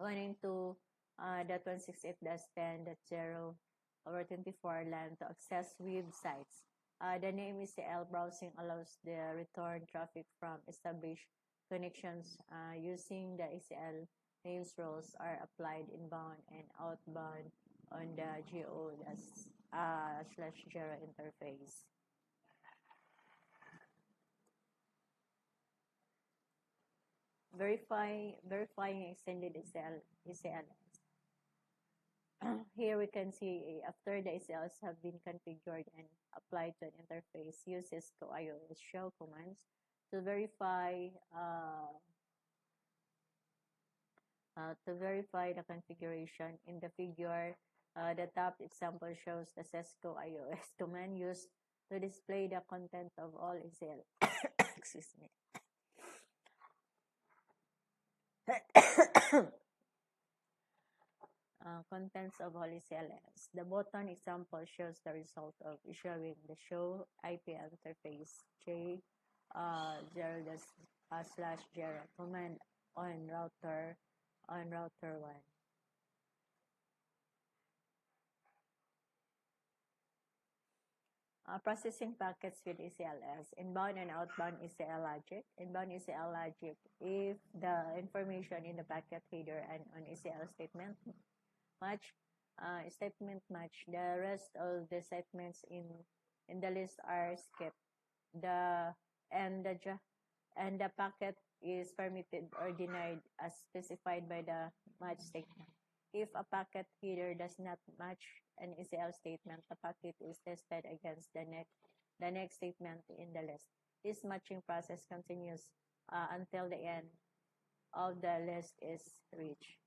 Speaker 1: 192.168.10.0/24 LAN to access websites. The name ECL browsing allows the return traffic from established connections using the ECL names roles are applied inbound and outbound on the go/0 interface. Verifying extended ECLs. Here we can see after the ECLs have been configured and applied to an interface, use Cisco iOS shell commands to verify the configuration. In the figure, the top example shows the Cisco iOS command used to display the content of all ECL. Excuse me. Contents of all ECLs. The button example shows the result of issuing the show IP interface J0/0 command on router 1. Processing packets with ECLs, inbound and outbound ECL logic. Inbound ECL logic, if the information in the packet header and on ECL statement match, the rest of the statements in the list are skipped. The packet is permitted or denied as specified by the match statement. If a packet header does not match an ECL statement, the packet is tested against the next statement in the list. This matching process continues until the end of the list is reached.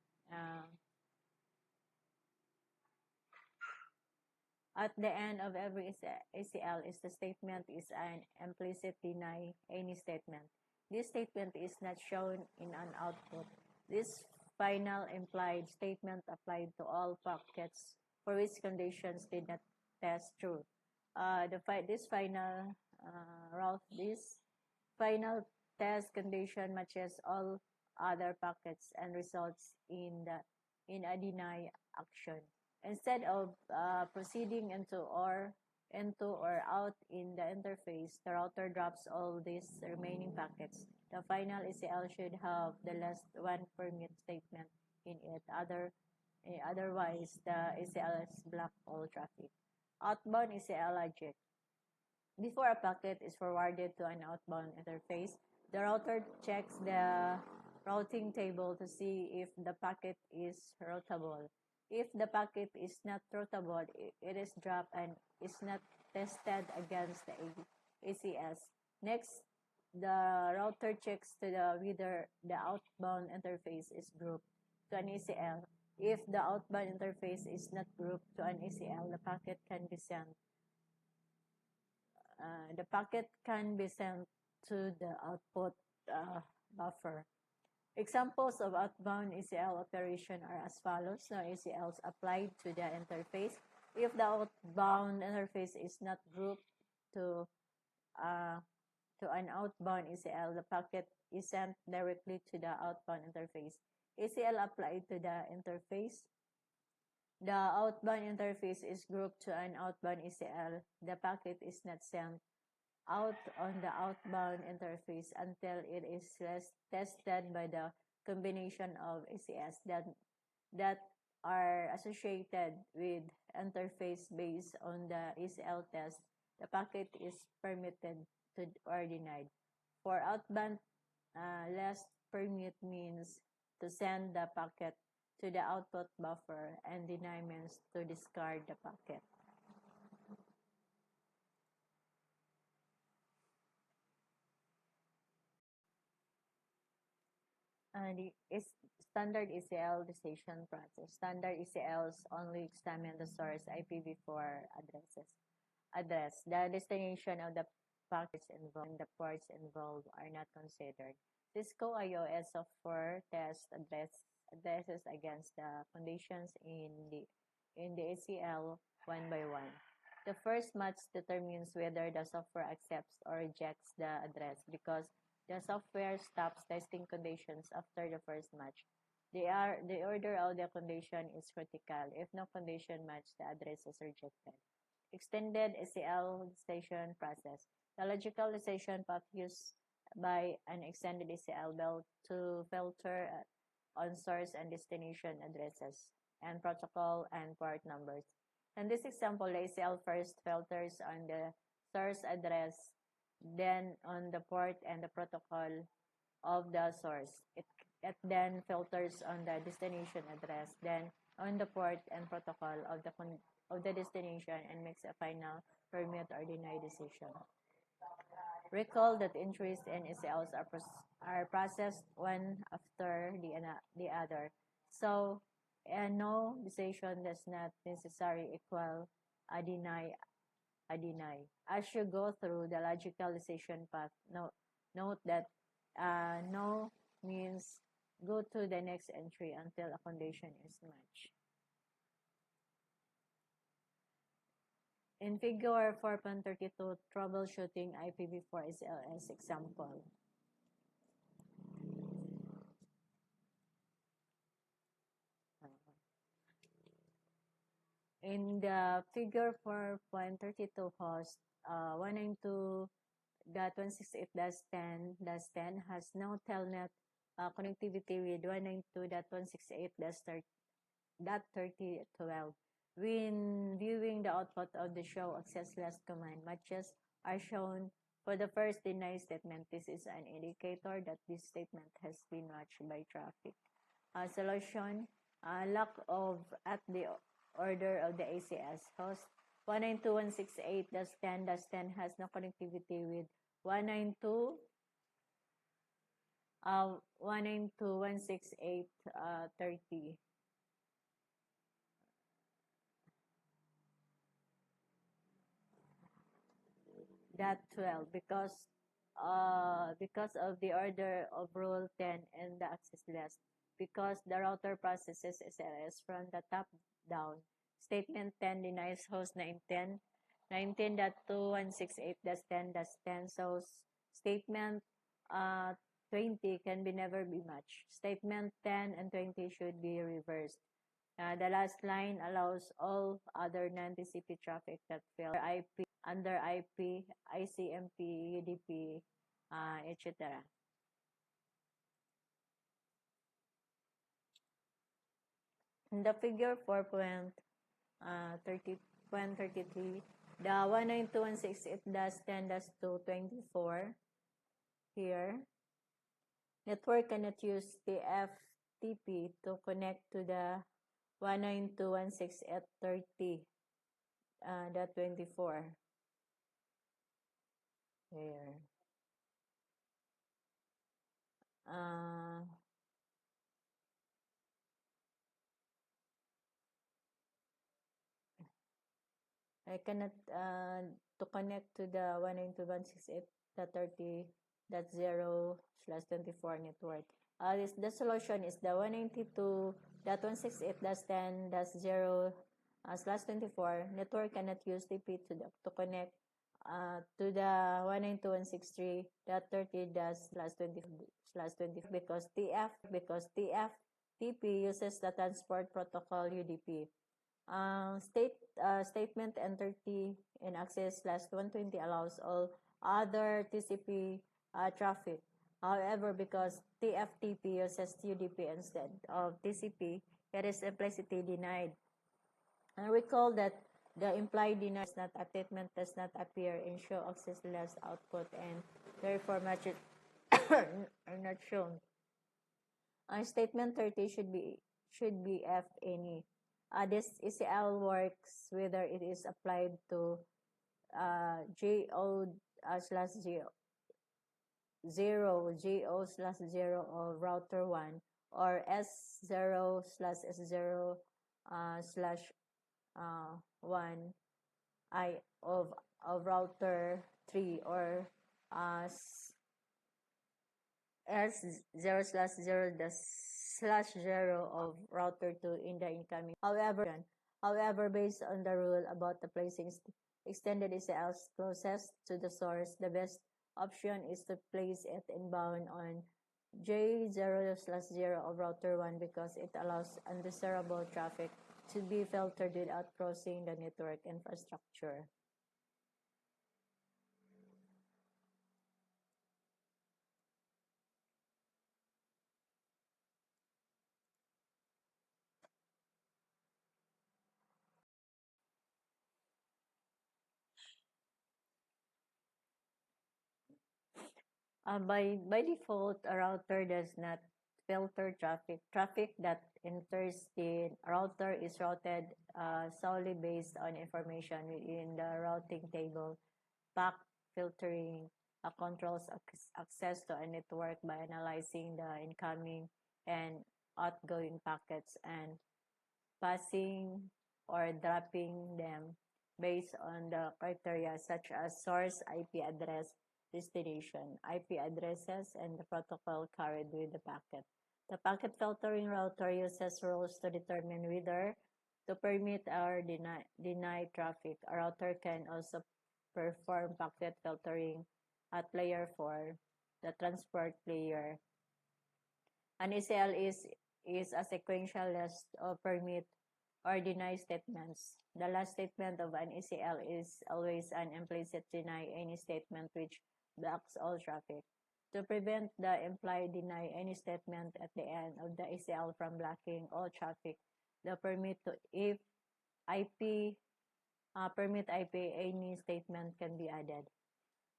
Speaker 1: At the end of every ECL is the statement is an implicit deny any statement. This statement is not shown in an output. This final implied statement applied to all packets for which conditions did not test true. This final test condition matches all other packets and results in a deny action. Instead of proceeding into OR into or out in the interface, the router drops all these remaining packets. The final ECL should have the last one permit statement in it. Otherwise, the ECL is block all traffic. Outbound ECL logic. Before a packet is forwarded to an outbound interface, the router checks the routing table to see if the packet is routable. If the packet is not routable, it is dropped and is not tested against the ACS. Next, the router checks to whether the outbound interface is grouped to an ACL. If the outbound interface is not grouped to an ACL, the packet can be sent to the output buffer. Examples of outbound ECL operation are as follows. No ECLs applied to the interface. If the outbound interface is not grouped to an outbound ECL, the packet is sent directly to the outbound interface. ECL applied to the interface. The outbound interface is grouped to an outbound ECL. The packet is not sent out on the outbound interface until it is tested by the combination of ACS that are associated with interface based on the ACL test. The packet is permitted to or denied. For outbound, last permit means to send the packet to the output buffer, and deny means to discard the packet. The standard ECL decision process. Standard ECLs only examine the source IPv4 address. The destination of the packets involved and the ports involved are not considered. Cisco iOS software test addresses against the conditions in the ACL one by one. The first match determines whether the software accepts or rejects the address because the software stops testing conditions after the first match. The order of the condition is critical. If no condition match, the address is rejected. Extended ECL decision process. The logical decision path used by an extended ECL belt to filter on source and destination addresses and protocol and port numbers. In this example, the ECL first filters on the source address, then on the port and the protocol of the source. It then filters on the destination address, then on the port and protocol of the destination, and makes a final permit or deny decision. Recall that entries in ECLs are processed one after the other. So, a no decision does not necessarily equal a deny. As you go through the logical decision path, note that no means go to the next entry until a condition is matched. In figure 4.32, troubleshooting IPv4 SLS example. In the figure 4.32 host, 192.168.10 has no telnet connectivity with 192.168.30.12. When viewing the output of the show access last command, matches are shown for the first deny statement. This is an indicator that this statement has been matched by traffic. Solution, lack of at the order of the ACS host. 192.168.10.10 has no connectivity with 192.168.30. That 12 because of the order of rule 10 and the access list, because the router processes SLS from the top down. Statement 10 denies host 910 19.2.168.10.10. So statement 20 can be never be matched. Statement 10 and 20 should be reversed. The last line allows all other non-TCP traffic that fails under IP, ICMP, UDP, etc. In the figure 4.33, the 192.168 to 24 here, network cannot use the FTP to connect to the 192.168.30.24 here. I cannot to connect to the 192.168.30.0/24 network. The solution is the 192.168.10/24 network cannot use TP to connect to the 192.168.30./24 because TP uses the transport protocol UDP. Statement N30 in access/120 allows all other TCP traffic. However, because TFTP uses UDP instead of TCP, it is implicitly denied. And recall that the implied denial statement does not appear in show access output and therefore matches are not shown. Statement 30 should be F any. This ECL works whether it is applied to GO/0 of router 1 or S0/S0/1 I of router 3 or S0/0/0 of router 2 in the incoming. However, based on the rule about the placing extended ECLs closest to the source, the best option is to place it inbound on J0/0 of router 1 because it allows undesirable traffic to be filtered without crossing the network infrastructure. By default, a router does not filter traffic. Traffic that enters the router is routed solely based on information within the routing table. Pack filtering controls access to a network by analyzing the incoming and outgoing packets and passing or dropping them based on the criteria such as source IP address, destination, IP addresses, and the protocol carried with the packet. The packet filtering router uses rules to determine whether to permit or deny traffic. A router can also perform packet filtering at layer 4, the transport layer. An ECL is a sequential list of permit or deny statements. The last statement of an ECL is always an implicit deny any statement which blocks all traffic. To prevent the implied deny any statement at the end of the ECL from blocking all traffic, the permit IP any statement can be added.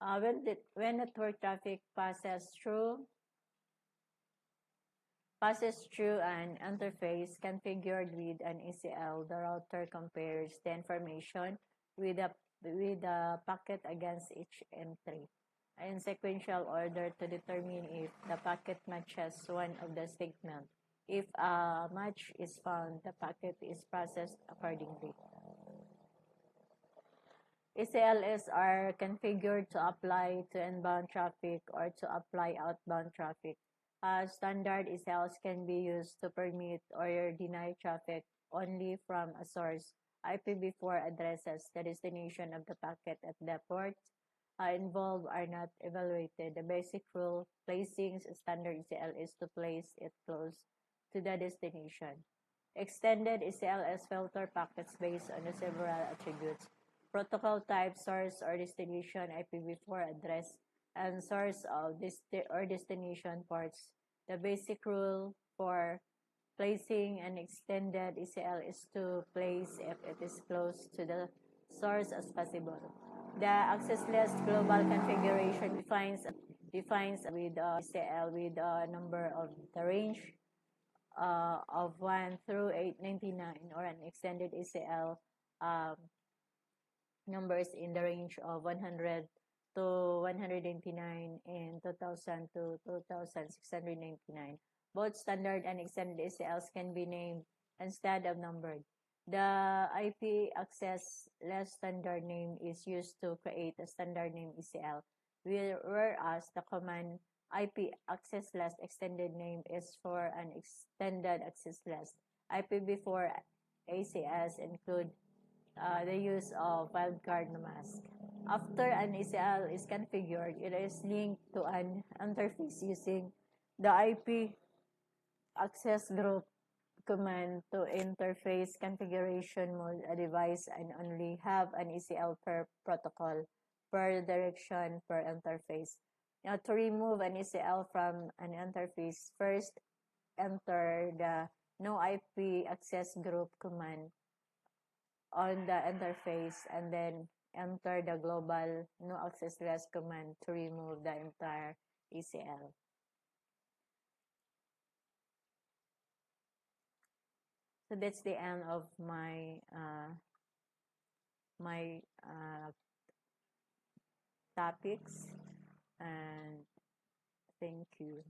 Speaker 1: When network traffic passes through an interface configured with an ECL, the router compares the information with the packet against each entry in sequential order to determine if the packet matches one of the statements. If a match is found, the packet is processed accordingly. ECLs are configured to apply to inbound traffic or to apply outbound traffic. Standard ECLs can be used to permit or deny traffic only from a source. IPv4 addresses the destination of the packet at the ports involved are not evaluated. The basic rule placing standard ECL is to place it close to the destination. Extended ECLS filter packets based on the several attributes: protocol type, source or destination, IPv4 address, and source of or destination ports. The basic rule for placing an extended ECL is to place if it is close to the source as possible. The accessless global configuration defines with ECL with a number of the range of 1 through 899, or an extended ECL numbers in the range of 100 to 199 and 2000 to 2699. Both standard and extended ACLs can be named instead of numbered. The IP access less standard name is used to create a standard name ECL, whereas the command IP access less extended name is for an extended access less. IPv4 ACS include the use of wildcard mask. After an ECL is configured, it is linked to an interface using the IP access group command to interface configuration mode a device and only have an ECL per protocol per direction per interface. Now, to remove an ECL from an interface, first enter the no IP access group command on the interface and then enter the global no access less command to remove the entire ECL. So that's the end of my topics, and thank you.